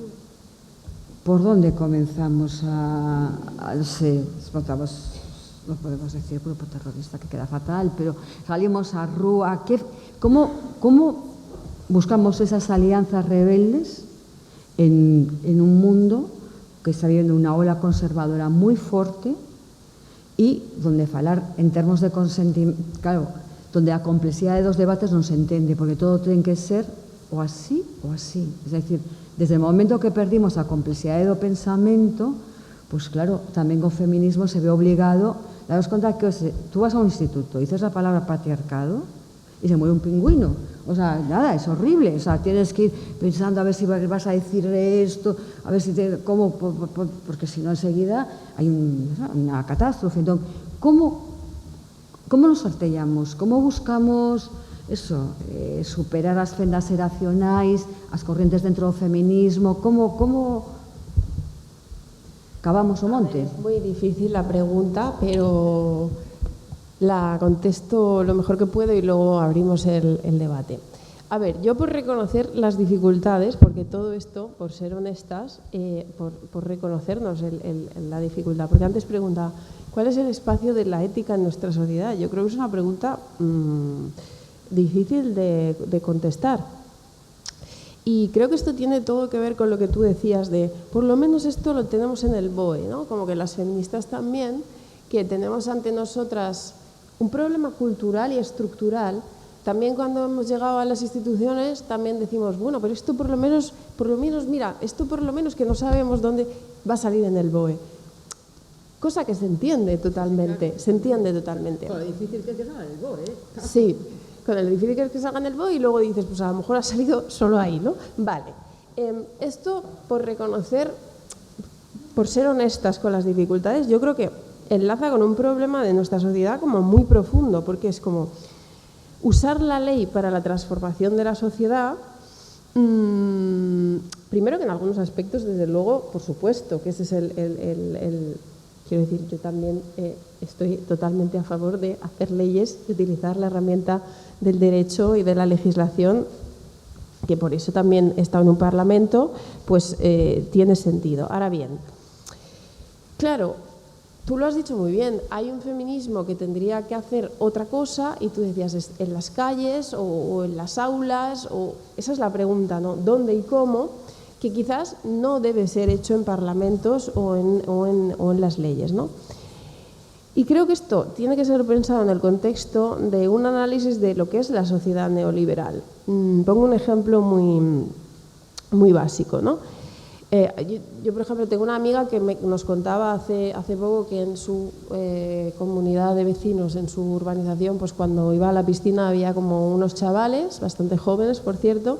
Por onde comenzamos non sei, non podemos decir grupo terrorista, que queda fatal, pero salimos á rúa, como buscamos esas alianzas rebeldes en un mundo que está viviendo una ola conservadora moi forte e donde falar en termos de consentimiento, claro, donde a complexidade dos debates non se entende, porque todo ten que ser o así ou así. Es decir, desde o momento que perdimos a complexidade do pensamento, pues claro, tamén o feminismo se ve obligado. Daos conta que tú vas a un instituto, dices a palabra patriarcado e se muere un pingüino. O sea, nada, es horrible. O sea, tienes que ir pensando a ver si vas a decir esto, a ver si cómo, porque si no enseguida hay una catástrofe. Entonces, ¿cómo Como nos sortellamos? Como buscamos superar as fendas xeracionais, as correntes dentro do feminismo? Como cavamos o monte? Es muy difícil la pregunta, pero la contesto lo mejor que puedo y luego abrimos el debate. A ver, yo por reconocer las dificultades, porque todo esto, por ser honestas, por reconocernos la dificultad, porque antes preguntaba, ¿cuál es el espacio de la ética en nuestra sociedad? Yo creo que es una pregunta difícil de contestar. Y creo que esto tiene todo que ver con lo que tú decías de, por lo menos esto lo tenemos en el BOE, ¿no? Como que las feministas también, que tenemos ante nosotras un problema cultural y estructural. También cuando hemos llegado a las instituciones también decimos, bueno, pero esto por lo menos, mira, esto por lo menos que no sabemos dónde va a salir en el BOE. Cosa que se entiende totalmente, Con lo difícil que es que salga en el BOE, ¿eh? Sí, con lo difícil que es que salga en el BOE y luego dices, pues a lo mejor ha salido solo ahí, ¿no? Vale, esto por reconocer, por ser honestas con las dificultades, yo creo que enlaza con un problema de nuestra sociedad como muy profundo, porque es como usar la ley para la transformación de la sociedad, primero que en algunos aspectos, desde luego, por supuesto, que ese es quiero decir, yo también estoy totalmente a favor de hacer leyes y utilizar la herramienta del derecho y de la legislación, que por eso también he estado en un parlamento, pues tiene sentido. Ahora bien, claro, tú lo has dicho muy bien, hay un feminismo que tendría que hacer otra cosa y tú decías en las calles o en las aulas, esa es la pregunta, ¿no? ¿Dónde y cómo? Que quizás no debe ser hecho en parlamentos o en las leyes, ¿no? Y creo que esto tiene que ser pensado en el contexto de un análisis de lo que es la sociedad neoliberal. Pongo un ejemplo muy básico, ¿no? Yo, por ejemplo, tengo una amiga que nos contaba hace poco que en su comunidad de vecinos, en su urbanización, pues cuando iba a la piscina había como unos chavales, bastante jóvenes, por cierto,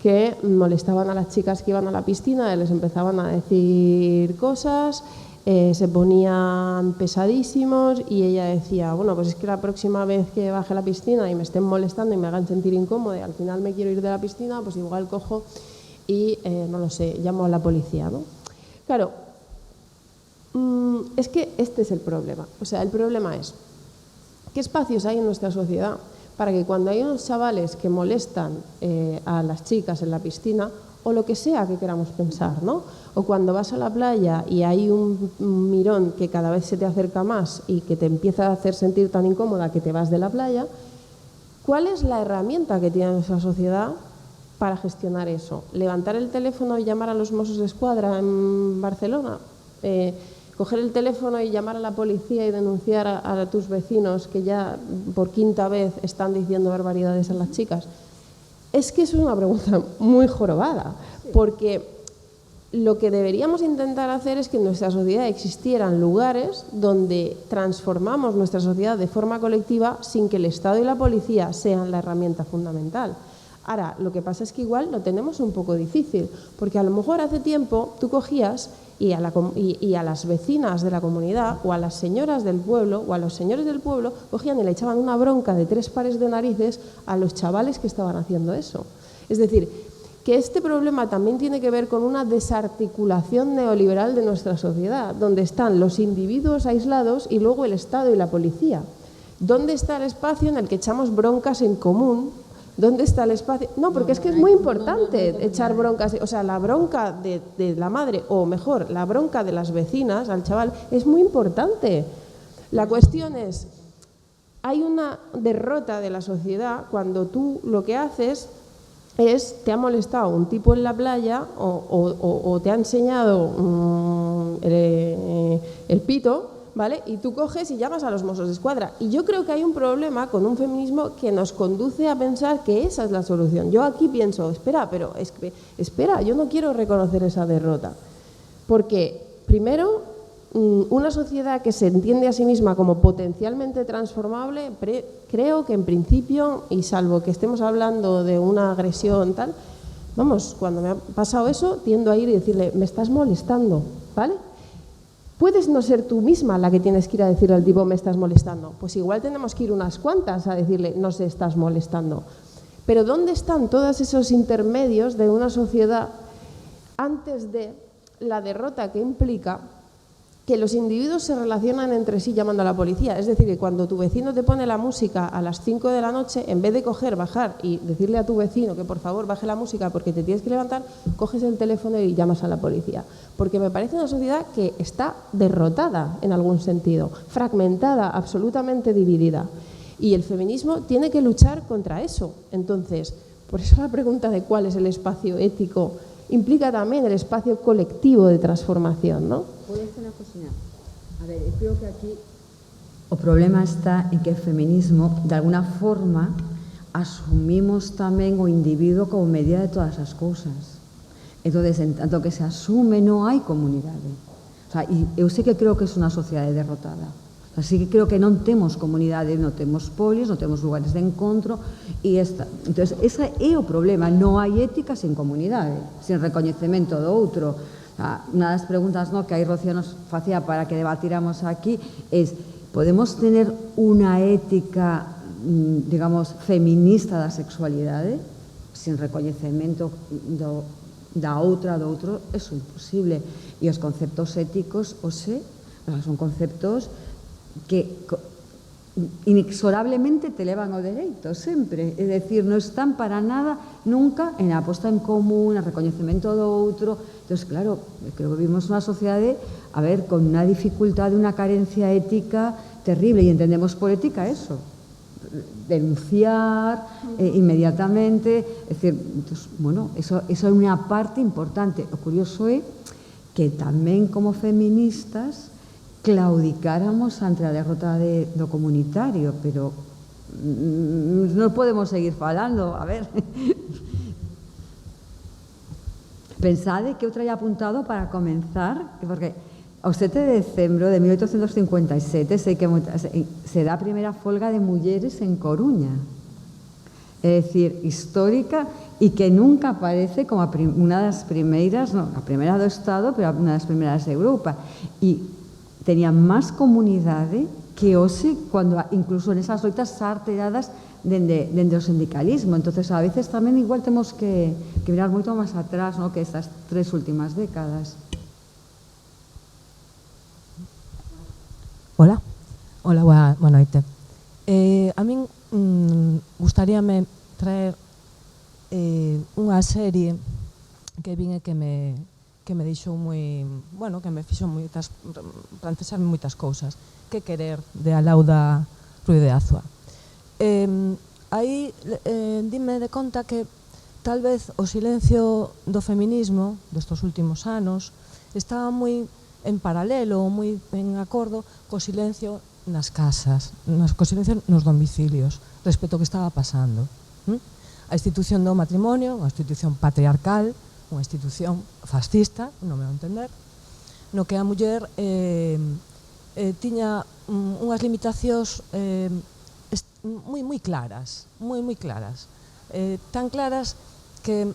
que molestaban a las chicas que iban a la piscina y les empezaban a decir cosas, se ponían pesadísimos y ella decía, bueno, pues es que la próxima vez que baje a la piscina y me estén molestando y me hagan sentir incómoda y al final me quiero ir de la piscina, pues igual cojo y, no lo sé, llamo a la policía, ¿no? Claro, es que este es el problema. O sea, el problema es, ¿qué espacios hay en nuestra sociedad para que cuando hay unos chavales que molestan a las chicas en la piscina, o lo que sea que queramos pensar, ¿no? O cuando vas a la playa y hay un mirón que cada vez se te acerca más y que te empieza a hacer sentir tan incómoda que te vas de la playa, ¿cuál es la herramienta que tiene nuestra sociedad para gestionar eso? ¿Levantar el teléfono y llamar a los Mossos d'Esquadra en Barcelona? ¿Coger el teléfono y llamar a la policía y denunciar a tus vecinos que ya por quinta vez están diciendo barbaridades a las chicas? Es que eso es una pregunta muy jorobada, porque lo que deberíamos intentar hacer es que en nuestra sociedad existieran lugares donde transformamos nuestra sociedad de forma colectiva sin que el Estado y la policía sean la herramienta fundamental. Ahora, lo que pasa es que igual lo tenemos un poco difícil, porque a lo mejor hace tiempo tú cogías y a las vecinas de la comunidad o a las señoras del pueblo o a los señores del pueblo cogían y le echaban una bronca de 3 pares de narices a los chavales que estaban haciendo eso. Es decir, que este problema también tiene que ver con una desarticulación neoliberal de nuestra sociedad, donde están los individuos aislados y luego el Estado y la policía. ¿Dónde está el espacio en el que echamos broncas en común? ¿Dónde está el espacio? No, porque es que es muy importante echar broncas. O sea, la bronca de la madre, o mejor, la bronca de las vecinas al chaval, es muy importante. La cuestión es, hay una derrota de la sociedad cuando tú lo que haces es, te ha molestado un tipo en la playa o te ha enseñado el pito, ¿vale? Y tú coges y llamas a los Mossos d'Esquadra. Y yo creo que hay un problema con un feminismo que nos conduce a pensar que esa es la solución. Yo aquí pienso, espera, yo no quiero reconocer esa derrota. Porque, primero, una sociedad que se entiende a sí misma como potencialmente transformable, creo que en principio, y salvo que estemos hablando de una agresión tal, vamos, cuando me ha pasado eso, tiendo a ir y decirle, me estás molestando, ¿vale? Puedes no ser tú misma la que tienes que ir a decirle al tipo me estás molestando. Pues igual tenemos que ir unas cuantas a decirle no se estás molestando. Pero ¿dónde están todos esos intermedios de una sociedad antes de la derrota que implica que los individuos se relacionan entre sí llamando a la policía? Es decir, que cuando tu vecino te pone la música a las 5 de la noche, en vez de coger, bajar y decirle a tu vecino que por favor baje la música porque te tienes que levantar, coges el teléfono y llamas a la policía. Porque me parece una sociedad que está derrotada en algún sentido, fragmentada, absolutamente dividida. Y el feminismo tiene que luchar contra eso. Entonces, por eso la pregunta de cuál es el espacio ético implica también el espacio colectivo de transformación, ¿no? ¿Puedo decir una cosina? A ver, creo que aquí o problema está en que el feminismo, de alguna forma, asumimos tamén o individuo como medida de todas as cousas. Entonces, en tanto que se asume, non hai comunidade. O sea, e eu sei que creo que é unha sociedade derrotada. Así que creo que non temos comunidade, non temos polis, non temos lugares de encontro e entonces, ese é o problema, non hai ética sen comunidade, sen recoñecemento do outro. Unha das preguntas que aí Rocío nos facía para que debatiramos aquí é, podemos tener unha ética, digamos, feminista da sexualidade sen recoñecemento da outra, do outro? É imposible. E os conceptos éticos, son conceptos que inexorablemente te levan ao dereito, sempre. É dicir, non están para nada nunca en a aposta en común, en recoñecemento do outro. Entón, claro, creo que vivimos unha sociedade, a ver, con unha dificultade, unha carencia ética terrible, e entendemos por ética eso, denunciar inmediatamente, é dicir, entonces, bueno, eso é unha parte importante. O curioso é que tamén como feministas claudicáramos ante a derrota do comunitario, pero non podemos seguir falando, a ver. Pensade que eu traía apuntado para comenzar, porque o 7 de decembro de 1857 sei que se dá a primeira folga de mulleres en Coruña, é dicir, histórica, e que nunca aparece como unha das primeiras, non, a primeira do Estado, pero unha das primeiras de Europa, e tenía máis comunidade que hoxe, cando incluso nesas loitas arteradas dende o sindicalismo. Entonces, a veces tamén igual temos que mirar moito máis atrás, que estas 3 últimas décadas. Hola, boa noite. A min gustaríame traer unha serie que vin e que me deixou moi, que me fixo francesarme moitas cousas, que Querer, de Alauda Ruiz de Azua. Aí dime de conta que tal vez o silencio do feminismo destos últimos anos estaba moi en paralelo, moi en acordo co silencio nas casas, co silencio nos domicilios, respecto ao que estaba pasando. A institución do matrimonio, unha institución patriarcal, unha institución fascista, non me vou entender, no que a muller tiña unhas limitacións moi claras, tan claras que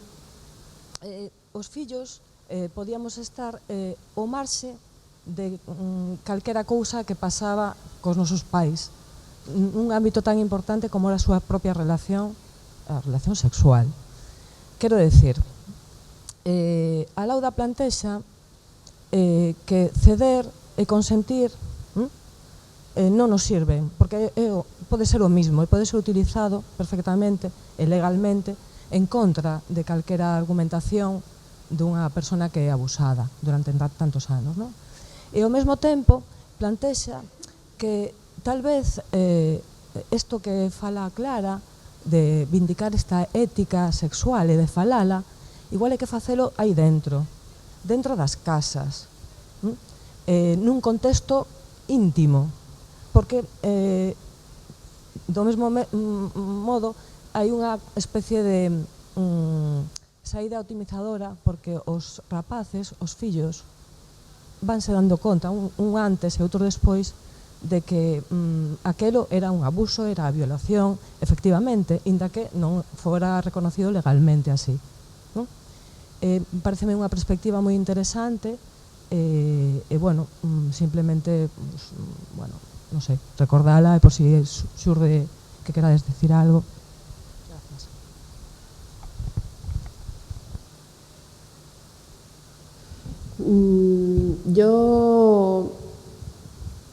os fillos podíamos estar ao marxe de calquera cousa que pasaba cos nosos pais, nun ámbito tan importante como era a súa propia relación, a relación sexual. Quero decir, a Lauda plantexa que ceder e consentir non nos sirven, porque pode ser o mismo e pode ser utilizado perfectamente e legalmente en contra de calquera argumentación dunha persona que é abusada durante tantos anos. E ao mesmo tempo plantexa que tal vez isto que fala Clara de vindicar esta ética sexual e de falala, igual hai que facelo aí dentro das casas, nun contexto íntimo, porque do mesmo modo hai unha especie de saída optimizadora, porque os rapaces, os fillos, vanse dando conta, un antes e outro despois, de que aquelo era un abuso, era a violación, efectivamente, inda que non fora reconocido legalmente así. Pareceme unha perspectiva moi interesante bueno, simplemente, pues, bueno, non sei, recordala e por si xurde que querades decir algo. Gracias. Yo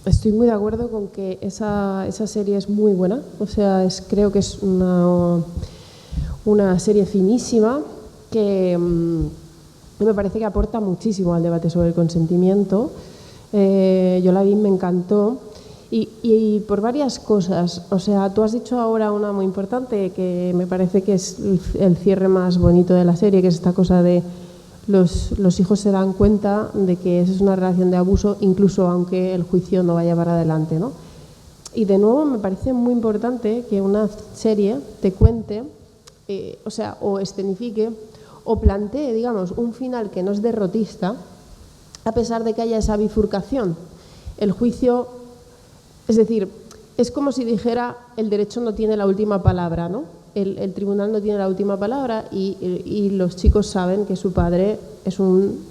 estoy muy de acuerdo con que esa serie es muy buena, o sea, creo que es una serie finísima que me parece que aporta muchísimo al debate sobre el consentimiento. Yo la vi, me encantó y por varias cosas. O sea, tú has dicho ahora una muy importante que me parece que es el cierre más bonito de la serie, que es esta cosa de los hijos se dan cuenta de que esa es una relación de abuso, incluso aunque el juicio no vaya para adelante, ¿no? Y de nuevo me parece muy importante que una serie te cuente, o sea, o escenifique o plantee, digamos, un final que no es derrotista, a pesar de que haya esa bifurcación. El juicio, es decir, es como si dijera el derecho no tiene la última palabra, ¿no? El tribunal no tiene la última palabra y los chicos saben que su padre es un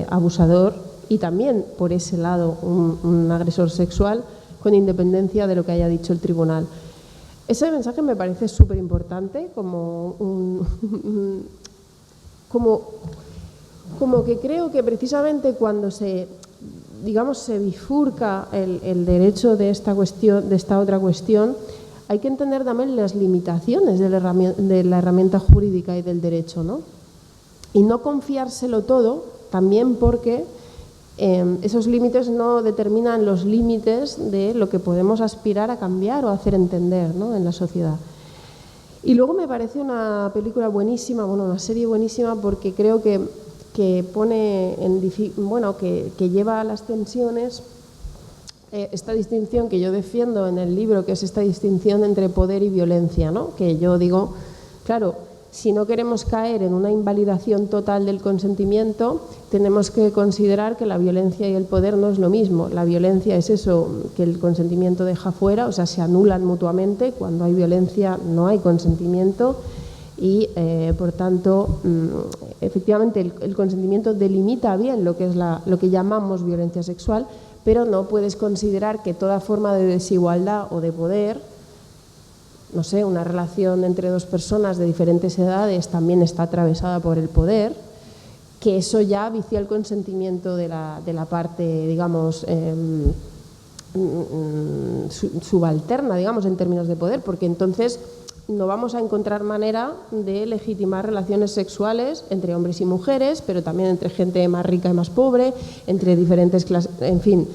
abusador y también, por ese lado, un agresor sexual, con independencia de lo que haya dicho el tribunal. Ese mensaje me parece súper importante, como que creo que precisamente cuando se bifurca el derecho de esta cuestión, de esta otra cuestión, hay que entender también las limitaciones de la herramienta jurídica y del derecho, ¿no? Y no confiárselo todo, también porque esos límites no determinan los límites de lo que podemos aspirar a cambiar o hacer entender, ¿no?, en la sociedad. Y luego me parece una película buenísima, bueno, una serie buenísima, porque creo que pone que lleva a las tensiones esta distinción que yo defiendo en el libro, que es esta distinción entre poder y violencia, ¿no? Que yo digo, claro, si no queremos caer en una invalidación total del consentimiento, tenemos que considerar que la violencia y el poder no es lo mismo. La violencia es eso que el consentimiento deja fuera, o sea, se anulan mutuamente. Cuando hay violencia no hay consentimiento y, por tanto, efectivamente el consentimiento delimita bien lo que es lo que llamamos violencia sexual, pero no puedes considerar que toda forma de desigualdad o de poder, no sé, una relación entre dos personas de diferentes edades también está atravesada por el poder, que eso ya vicia el consentimiento de la parte, digamos, subalterna, digamos, en términos de poder, porque entonces no vamos a encontrar manera de legitimar relaciones sexuales entre hombres y mujeres, pero también entre gente más rica y más pobre, entre diferentes clases, en fin.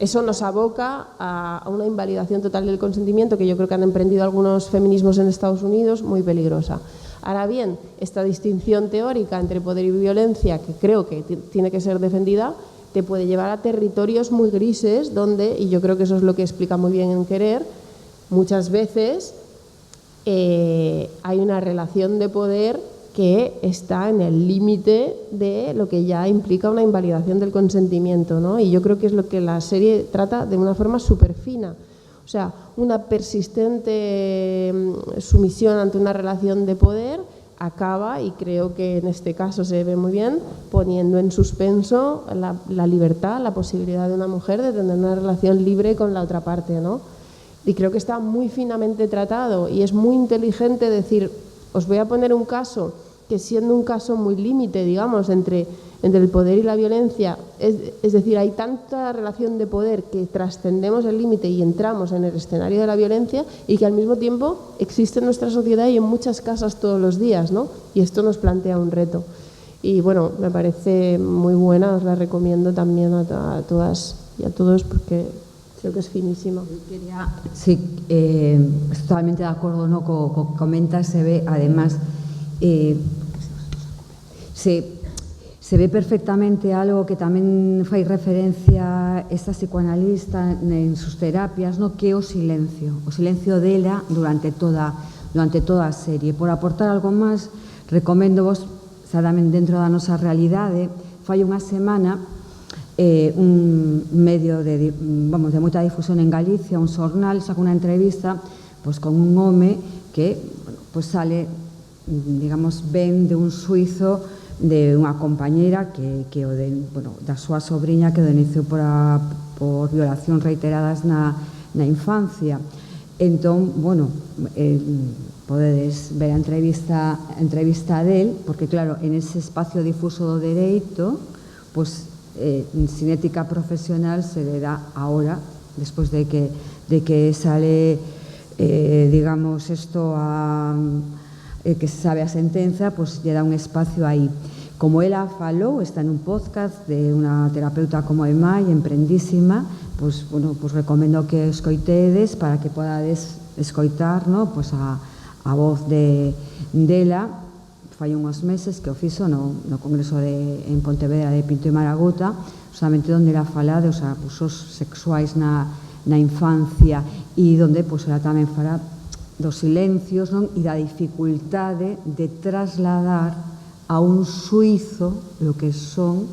Eso nos aboca a una invalidación total del consentimiento que yo creo que han emprendido algunos feminismos en Estados Unidos, muy peligrosa. Ahora bien, esta distinción teórica entre poder y violencia, que creo que tiene que ser defendida, te puede llevar a territorios muy grises donde, y yo creo que eso es lo que explica muy bien en Querer, muchas veces hay una relación de poder que está en el límite de lo que ya implica una invalidación del consentimiento, ¿no? Y yo creo que es lo que la serie trata de una forma súper fina. O sea, una persistente sumisión ante una relación de poder acaba, y creo que en este caso se ve muy bien, poniendo en suspenso la libertad, la posibilidad de una mujer de tener una relación libre con la otra parte, ¿no? Y creo que está muy finamente tratado y es muy inteligente decir, os voy a poner un caso que, siendo un caso muy límite, digamos, entre el poder y la violencia, es decir, hay tanta relación de poder que trascendemos el límite y entramos en el escenario de la violencia, y que al mismo tiempo existe en nuestra sociedad y en muchas casas todos los días, ¿no? Y esto nos plantea un reto. Y bueno, me parece muy buena, os la recomiendo también a todas y a todos porque creo que es finísima. Sí, estoy totalmente de acuerdo, ¿no?, co que comentas. Se ve, además, se ve perfectamente algo que tamén fai referencia esta psicoanalista en sus terapias, no, que é o silencio dela durante toda a serie. Por aportar algo máis, recomendo vos, tamén dentro da nosa realidade, fai unha semana un medio de moita difusión en Galicia, un xornal, saca unha entrevista con un home que sale, digamos, ben de un suizo de unha compañeira que da súa sobriña que o denunciou por violacións reiteradas na infancia. Entón, podedes ver a entrevista del, porque claro, en ese espacio difuso do dereito, pois sin ética profesional se le dá ahora, despois de que sale, digamos, isto que se sabe a sentenza, pois lle dá un espacio aí. Como ela falou, está en un podcast de unha terapeuta como Emai, emprendísima, pois recomendo que escoitedes para que podades escoitar a voz dela. Fai unhos meses que o fixo no Congreso en Pontevedra de Pinto e Maragota, solamente onde ela fala dos abusos sexuais na infancia e onde ela tamén fala dos silencios e da dificultade de trasladar a un suizo lo que son,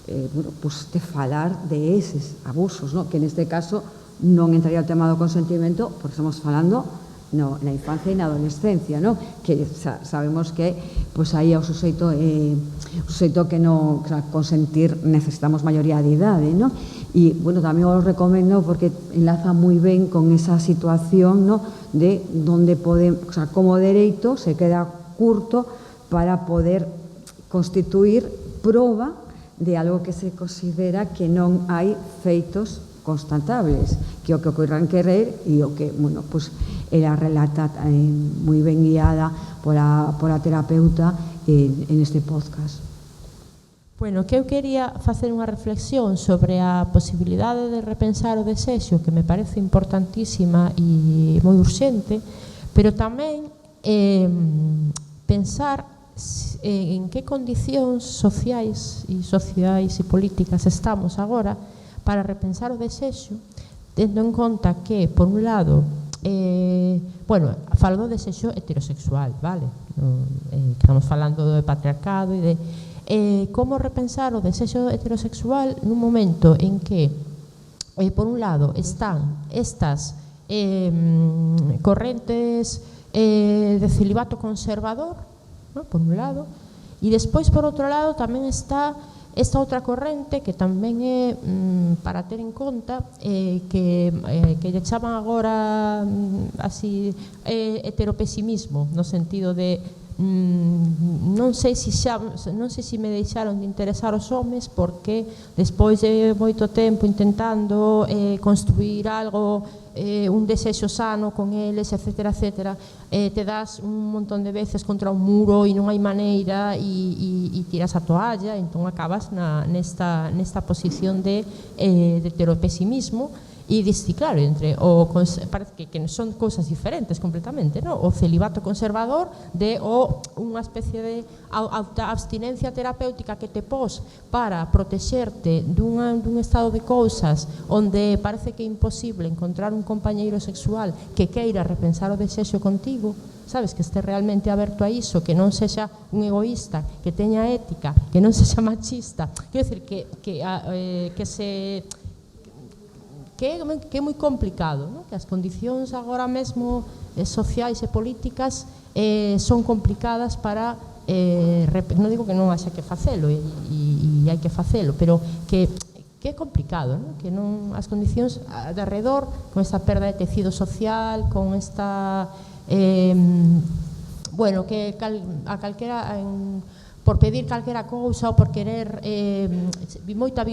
de falar de eses abusos, que neste caso non entraría o tema do consentimento, porque estamos falando na infancia e na adolescencia, que sabemos que aí o suxeito que non consentir necesitamos maioría de idade, e tamén os recomendo porque enlaza moi ben con esa situación de onde como dereito se queda curto para poder constituir proba de algo que se considera que non hai feitos constatables, que o que ocorran querer e o que, ela relata moi ben guiada pola terapeuta en este podcast. Bueno, que eu quería facer unha reflexión sobre a posibilidade de repensar o desexo, que me parece importantísima e moi urxente, pero tamén pensar en que condicións sociais e políticas estamos agora para repensar o desexo, tendo en conta que, por un lado, falo do desexo heterosexual, vale? Estamos falando do patriarcado e de como repensar o desexo heterosexual nun momento en que, por un lado, están estas correntes de celibato conservador, por un lado, e despois, por outro lado, tamén está esta outra corrente que tamén é para ter en conta que lle chaman agora así heteropesimismo, no sentido de non sei se me deixaron de interesar os homes porque despois de moito tempo intentando construir algo, un desexo sano con eles, etcétera, etcétera, te das un montón de veces contra un muro e non hai maneira e tiras a toalla, entón acabas nesta posición de heteropesimismo. E diste, claro, parece que son cousas diferentes completamente, o celibato conservador unha especie de abstinencia terapéutica que te pos para protexerte dun estado de cousas onde parece que é imposible encontrar un compañeiro sexual que queira repensar o desexo contigo, sabes, que este realmente aberto a iso, que non sexa un egoísta, que teña ética, que non sexa machista, quero dicir que é moi complicado, que as condicións agora mesmo sociais e políticas son complicadas para, non digo que non haxa que facelo e hai que facelo, pero que é complicado, que non as condicións de arredor, con esta perda de tecido social, con esta que a calquera por pedir calquera cousa ou por querer moita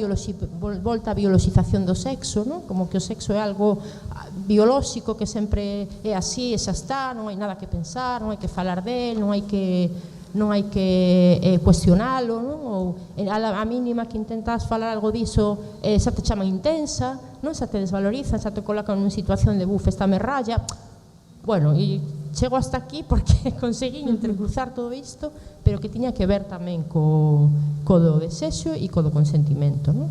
volta a bioloxización do sexo, como que o sexo é algo biolóxico que sempre é así e xa está, non hai nada que pensar, non hai que falar del, non hai que cuestionalo, ou a mínima que intentas falar algo diso xa te chaman intensa, xa te desvalorizan, xa te colocan nunha situación de buf, esta me raya. Bueno, e chego hasta aquí porque conseguí entrecruzar todo isto, pero que tiña que ver tamén co do desexo e co do consentimento, non?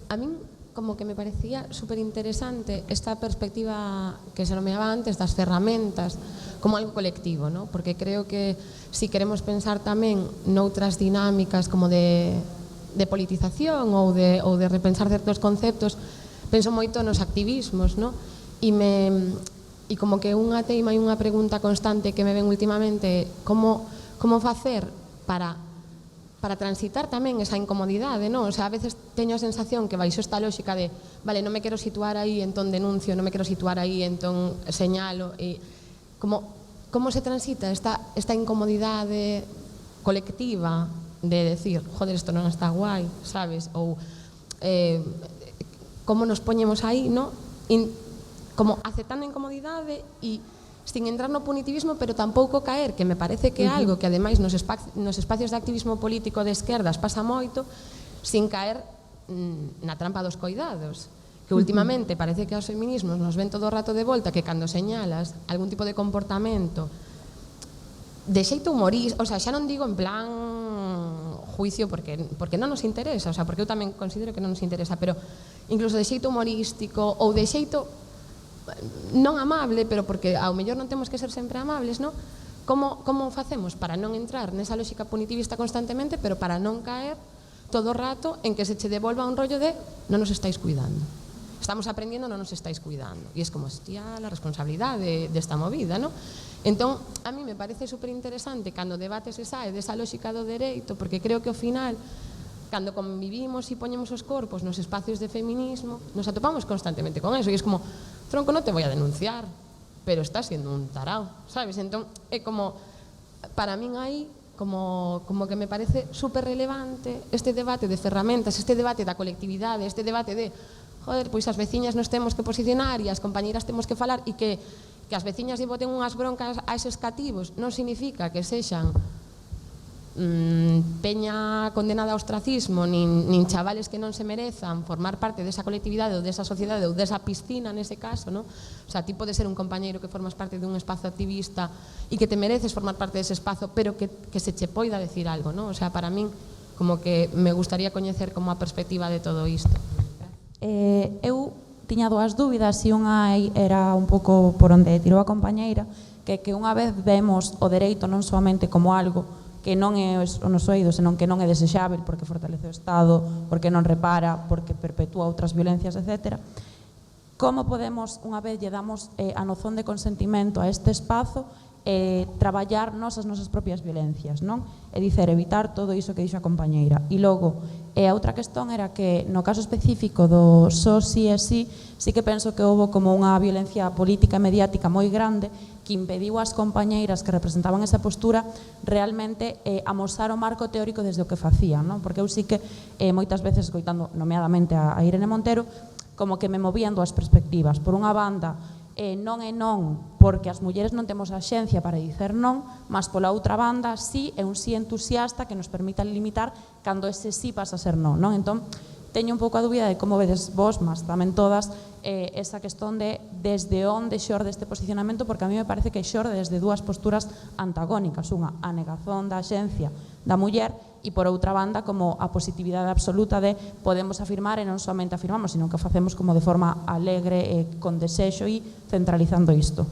A min como que me parecía super interesante esta perspectiva que se nomeaba antes das ferramentas como algo colectivo, non? Porque creo que si queremos pensar tamén noutras dinámicas como de politización ou de repensar certos conceptos, penso moito nos activismos, non? E como que unha teima e unha pregunta constante que me ven últimamente, como facer para transitar tamén esa incomodidade, non? O sea, a veces teño a sensación que baixo esta lógica de vale, non me quero situar aí, entón denuncio, non me quero situar aí, entón señalo, e como se transita esta incomodidade colectiva de decir, joder, isto non está guai, sabes? Ou como nos poñemos aí, non? Como aceptando a incomodidade e sin entrar no punitivismo, pero tampouco caer, que me parece que é algo que ademais nos espacios de activismo político de esquerdas pasa moito, sin caer na trampa dos coidados, que últimamente parece que aos feminismos nos ven todo o rato de volta, que cando señalas algún tipo de comportamento de xeito humorista, o sea, xa non digo en plan juicio porque non nos interesa, o sea, porque eu tamén considero que non nos interesa, pero incluso de xeito humorístico ou de xeito non amable, pero porque ao mellor non temos que ser sempre amables, non? Como facemos para non entrar nesa lógica punitivista constantemente, pero para non caer todo o rato en que se che devolva un rollo de non nos estáis cuidando, estamos aprendiendo, non nos estáis cuidando, e es como, hostia, la responsabilidade desta movida, non? Entón, a mí me parece super interesante cando o debate se sae desa lógica do dereito, porque creo que ao final, cando convivimos e poñemos os corpos nos espacios de feminismo, nos atopamos constantemente con eso, e es como, tronco, non te voy a denunciar, pero estás siendo un tarao, sabes? Entón, é como, para min aí, como que me parece super relevante este debate de ferramentas, este debate da colectividade, este debate de, joder, pois as veciñas nos temos que posicionar e as compañeiras temos que falar, e que as veciñas lle boten unhas broncas a eses cativos non significa que sexan peña condenada ao ostracismo, nin chavales que non se merezan formar parte desa colectividade ou desa sociedade ou desa piscina nese caso, non? O sea, ti podes ser un compañeiro que formas parte dun espazo activista e que te mereces formar parte dese espazo, pero que se che poida decir algo, non? O sea, para min, como que me gustaría coñecer como a perspectiva de todo isto. Eu tiña dúas dúbidas, e unha era un pouco por onde tirou a compañeira, que unha vez vemos o dereito non soamente como algo que non é o noso eido, senón que non é desexável porque fortalece o Estado, porque non repara, porque perpetúa outras violencias, etc. Como podemos, unha vez lle damos a noción de consentimento a este espazo, traballar as nosas propias violencias, non? É dicer, evitar todo iso que dixo a compañeira. E logo, a outra cuestión era que no caso específico do SO sí e sí, sí que penso que houve como unha violencia política e mediática moi grande que impediu ás compañeiras que representaban esa postura realmente amosar o marco teórico desde o que facían, non? Porque eu sí que moitas veces, escoitando nomeadamente a Irene Montero, como que me movían dúas perspectivas. Por unha banda, non é non porque as mulleres non temos a xencia para dicer non, mas pola outra banda sí é un sí entusiasta que nos permita limitar cando ese sí pasa a ser non, non? Entón, teño un pouco a dúbida de como vedes vos, mas tamén todas, esa questón de desde onde xorde este posicionamento, porque a mí me parece que xorde desde dúas posturas antagónicas, unha, a negazón da xencia da muller, e por outra banda como a positividade absoluta de podemos afirmar e non somente afirmamos, sino que facemos como de forma alegre e con desexo e centralizando isto.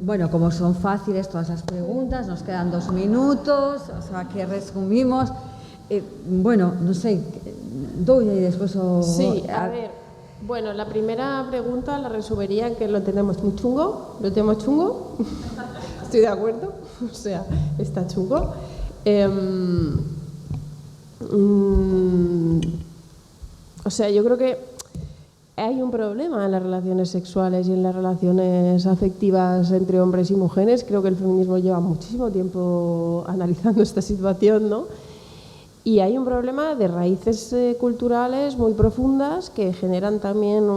Bueno, como son fáciles todas las preguntas, nos quedan 2 minutos, o sea que resumimos. Bueno, no sé, doy y después... Sí, a ver, bueno, la primera pregunta la resumiría en que lo tenemos muy chungo, estoy de acuerdo, o sea, está chungo. O sea, yo creo que hay un problema en las relaciones sexuales y en las relaciones afectivas entre hombres y mujeres. Creo que el feminismo lleva muchísimo tiempo analizando esta situación, ¿no? Y hay un problema de raíces culturales muy profundas que generan también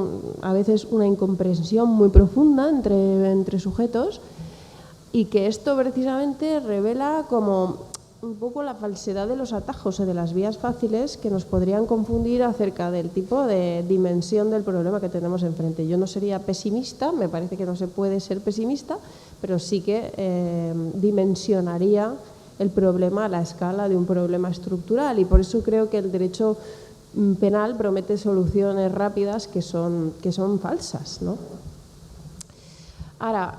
a veces una incomprensión muy profunda entre sujetos, y que esto precisamente revela como un poco la falsedad de los atajos o de las vías fáciles que nos podrían confundir acerca del tipo de dimensión del problema que tenemos enfrente. Yo no sería pesimista, me parece que no se puede ser pesimista, pero sí que dimensionaría el problema a la escala de un problema estructural, y por eso creo que el derecho penal promete soluciones rápidas que son falsas, ¿no? Ahora,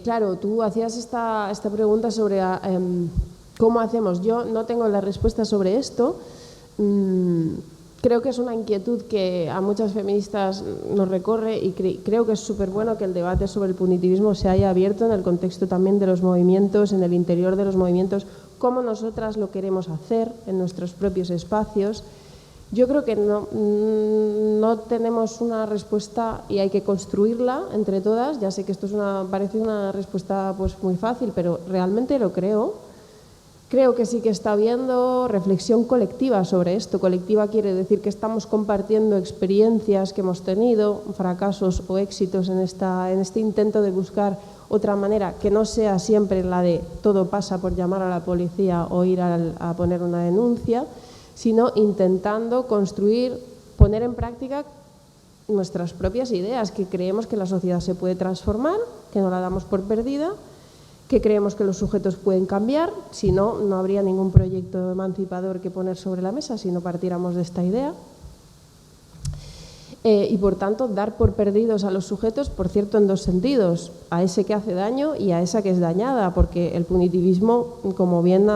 claro, tú hacías esta pregunta sobre cómo hacemos. Yo no tengo la respuesta sobre esto. Creo que es una inquietud que a muchas feministas nos recorre, y creo que es súper bueno que el debate sobre el punitivismo se haya abierto en el contexto también de los movimientos, en el interior de los movimientos cómo nosotras lo queremos hacer en nuestros propios espacios. Yo creo que no tenemos una respuesta y hay que construirla entre todas. Ya sé que esto parece una respuesta pues muy fácil, pero realmente lo creo. Creo que sí que está habiendo reflexión colectiva sobre esto. Colectiva quiere decir que estamos compartiendo experiencias que hemos tenido, fracasos o éxitos en este intento de buscar otra manera que no sea siempre la de todo pasa por llamar a la policía o ir a poner una denuncia, sino intentando construir, poner en práctica nuestras propias ideas, que creemos que la sociedad se puede transformar, que no la damos por perdida, que creemos que los sujetos pueden cambiar, si no, no habría ningún proyecto emancipador que poner sobre la mesa si no partiéramos de esta idea. Y por tanto, dar por perdidos a los sujetos, por cierto, en dos sentidos, a ese que hace daño y a esa que es dañada, porque el punitivismo, como bien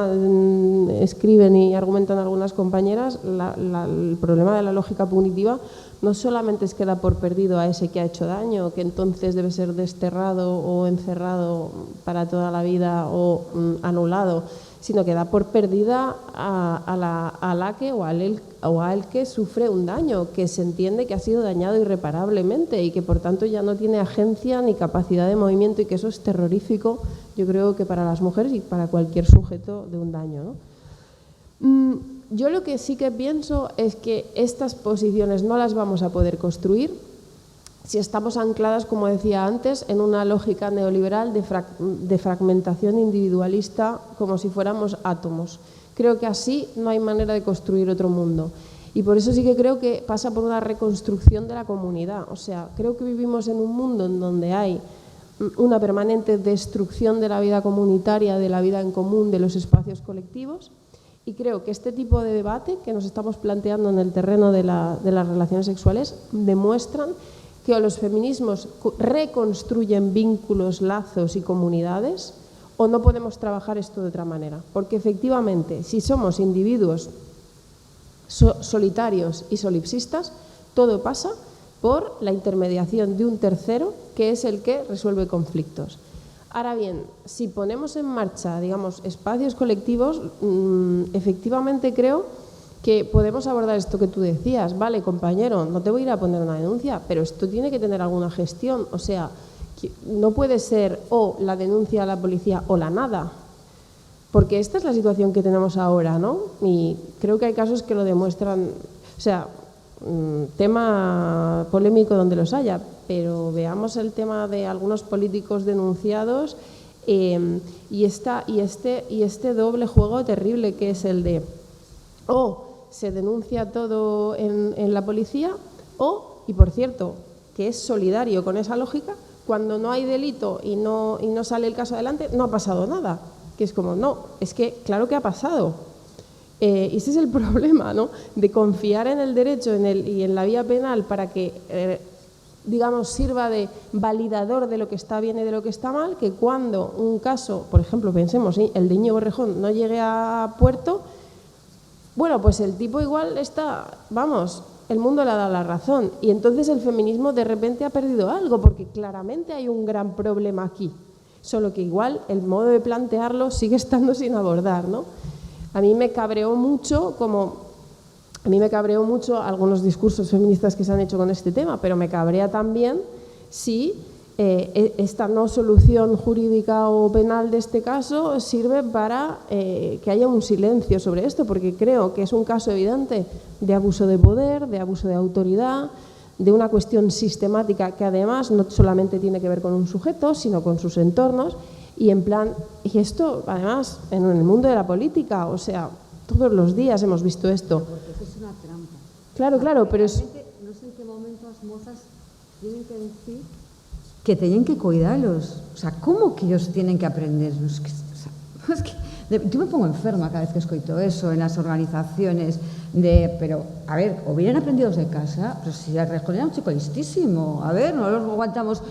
escriben y argumentan algunas compañeras, el problema de la lógica punitiva no solamente es que da por perdido a ese que ha hecho daño, que entonces debe ser desterrado o encerrado para toda la vida o anulado, sino que da por perdida a la que o al que sufre un daño, que se entiende que ha sido dañado irreparablemente y que por tanto ya no tiene agencia ni capacidad de movimiento, y que eso es terrorífico, yo creo que para las mujeres y para cualquier sujeto de un daño, ¿no? Yo lo que sí que pienso es que estas posiciones no las vamos a poder construir si estamos ancladas, como decía antes, en una lógica neoliberal de fragmentación individualista, como si fuéramos átomos. Creo que así no hay manera de construir otro mundo. Y por eso sí que creo que pasa por una reconstrucción de la comunidad. O sea, creo que vivimos en un mundo en donde hay una permanente destrucción de la vida comunitaria, de la vida en común, de los espacios colectivos. Y creo que este tipo de debate que nos estamos planteando en el terreno de las relaciones sexuales demuestran que o los feminismos reconstruyen vínculos, lazos y comunidades, o no podemos trabajar esto de otra manera. Porque efectivamente, si somos individuos solitarios y solipsistas, todo pasa por la intermediación de un tercero, que es el que resuelve conflictos. Ahora bien, si ponemos en marcha, digamos, espacios colectivos, efectivamente creo que podemos abordar esto que tú decías. Vale, compañero, no te voy a ir a poner una denuncia, pero esto tiene que tener alguna gestión. O sea, no puede ser o la denuncia a la policía o la nada, porque esta es la situación que tenemos ahora, ¿no? Y creo que hay casos que lo demuestran. O sea, tema polémico donde los haya, pero veamos el tema de algunos políticos denunciados y este doble juego terrible que es el de se denuncia todo en la policía y por cierto, que es solidario con esa lógica, cuando no hay delito y no sale el caso adelante, no ha pasado nada. Que es como, no, es que claro que ha pasado. Y ese es el problema, ¿no? De confiar en el derecho y en la vía penal para que, digamos, sirva de validador de lo que está bien y de lo que está mal, que cuando un caso, por ejemplo, pensemos, el de Íñigo Errejón, no llegue a puerto, bueno, pues el tipo igual está, vamos, el mundo le ha dado la razón. Y entonces el feminismo de repente ha perdido algo, porque claramente hay un gran problema aquí. Solo que igual el modo de plantearlo sigue estando sin abordar, ¿no? A mí me cabreó mucho algunos discursos feministas que se han hecho con este tema, pero me cabrea también si esta no solución jurídica o penal de este caso sirve para que haya un silencio sobre esto, porque creo que es un caso evidente de abuso de poder, de abuso de autoridad, de una cuestión sistemática que además no solamente tiene que ver con un sujeto, sino con sus entornos. Y esto además en el mundo de la política, o sea, todos los días hemos visto esto. Porque eso es una trampa. Claro, pero es... No sé en qué momento las mozas tienen que decir que tienen que cuidarlos. O sea, ¿cómo que ellos tienen que aprender? Yo me pongo enferma cada vez que escucho eso en las organizaciones pero, a ver, o vienen aprendidos de casa, pero si Errejón era un chico listísimo, a ver, no los aguantamos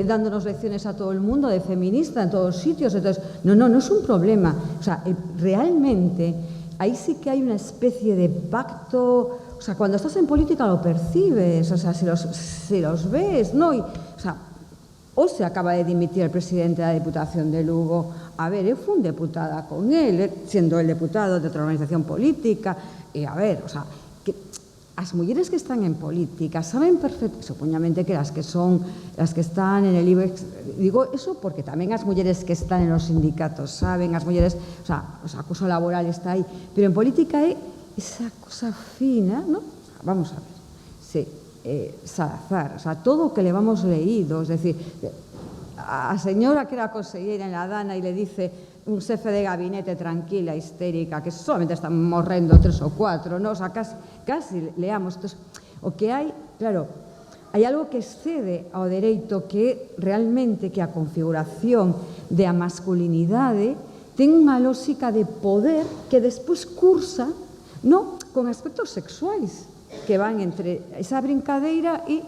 dándonos lecciones a todo el mundo de feminista en todos sitios, entonces, no es un problema. O sea, realmente, ahí sí que hay una especie de pacto, o sea, cuando estás en política lo percibes, o sea, si los ves, ¿no? O sea, o se acaba de dimitir el presidente de la Diputación de Lugo, a ver, eu fun deputada con el, sendo el deputado de outra organización política, e a ver, o sea, que as mulleres que están en política saben perfectamente, supoñamente que las que están en el IBEX, digo eso porque tamén as mulleres que están en los sindicatos saben, as mulleres, o sea, o acoso laboral está aí, pero en política é esa cosa fina, ¿no? Vamos a ver, sí, Salazar, o sea, todo o que le vamos leído, es decir, a señora que era consellera en la Dana e le dice un xefe de gabinete tranquila, histérica, que solamente están morrendo 3 ou 4, ¿no? O sea, casi leamos. Entonces, o que hai, claro, hai algo que excede ao dereito que realmente que a configuración de a masculinidade ten unha lógica de poder que despois cursa, ¿no?, con aspectos sexuais que van entre esa brincadeira e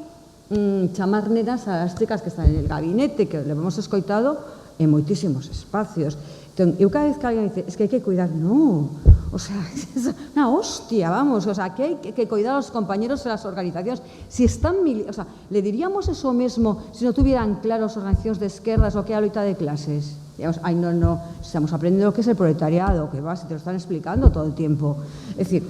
chamar nenas a las chicas que están en el gabinete, que lo hemos escoitado en moitísimos espacios. Entón, eu cada vez que alguén dice, es que hai que cuidar, no, o sea, es unha hostia, vamos, o sea, que hai que cuidar a los compañeros de las organizacións. Si están, o sea, le diríamos eso mesmo si no tuvieran claros organizacións de esquerdas o que é a loita de clases. Digamos, ay, no, estamos aprendiendo lo que es el proletariado, que va, si te lo están explicando todo el tiempo. Es decir,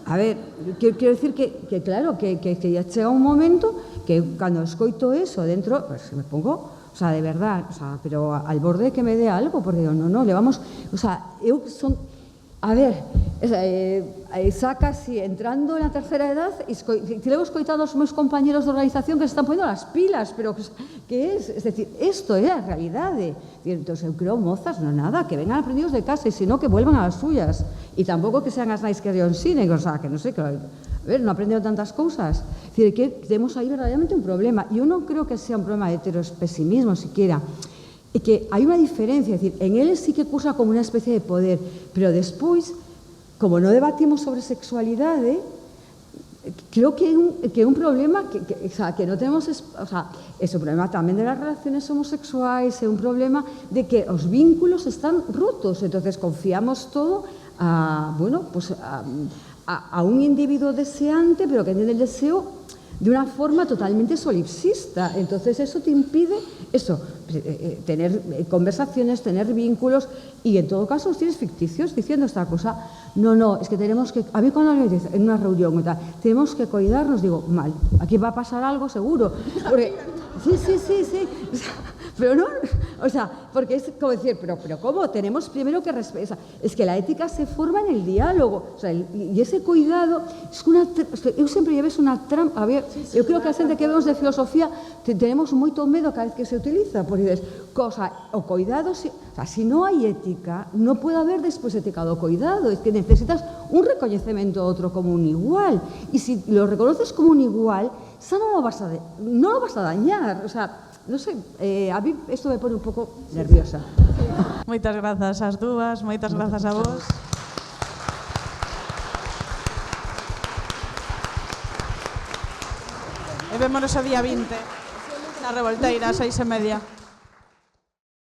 a ver, quiero decir que claro, que ya llega un momento que cando escoito eso dentro, pues me pongo, o sea, de verdad, o sea, pero al borde que me dé algo, porque digo, no, le vamos, o sea, eu son, a ver, sacas entrando en la tercera edad, te lo he escoitado a los meus compañeros de organización que se están poniendo las pilas, pero ¿qué es? Es decir, esto é a realidade. Entonces, eu creo, mozas, no nada, que vengan aprendidos de casa, y si no, que vuelvan a las suyas. Y tampoco que sean as nais que rían cine, o sea, que no sé, que, a ver, no aprendieron tantas cousas. Es decir, que tenemos ahí verdaderamente un problema. Yo no creo que sea un problema de heteropesimismo siquiera. E que hai unha diferencia, é dicir, en eles sí que cursa como unha especie de poder, pero despois, como non debatimos sobre sexualidade, creo que é un problema que non temos, o sea, é un problema tamén de las relaciones homosexuais, é un problema de que os vínculos están rotos, entonces confiamos todo a, bueno, pues a un individuo deseante, pero que tiene el deseo de una forma totalmente solipsista. Entonces eso te impide eso, tener conversaciones, tener vínculos, y en todo caso los tienes ficticios diciendo esta cosa. No, es que tenemos que, a mí cuando alguien dice en una reunión tenemos que cuidarnos, digo, mal, aquí va a pasar algo seguro, porque sí, pero no, o sea, porque es como decir, pero ¿cómo? Tenemos primero que respetar, es que la ética se forma en el diálogo, o sea, y ese cuidado es una, eu sempre lleves una trampa, a ver, eu creo que a xente que vemos de filosofía tenemos moito medo cada vez que se utiliza, porque dices, o cuidado, o sea, si no hay ética, no puede haber después ética do cuidado, es que necesitas un reconocimiento a otro como un igual, y si lo reconoces como un igual, eso no lo vas a dañar, o sea, non sei, a mí isto me pone un pouco nerviosa. Moitas grazas ás dúas, moitas grazas a vos. E vémonos o día 20 na Revolteira, 6:30.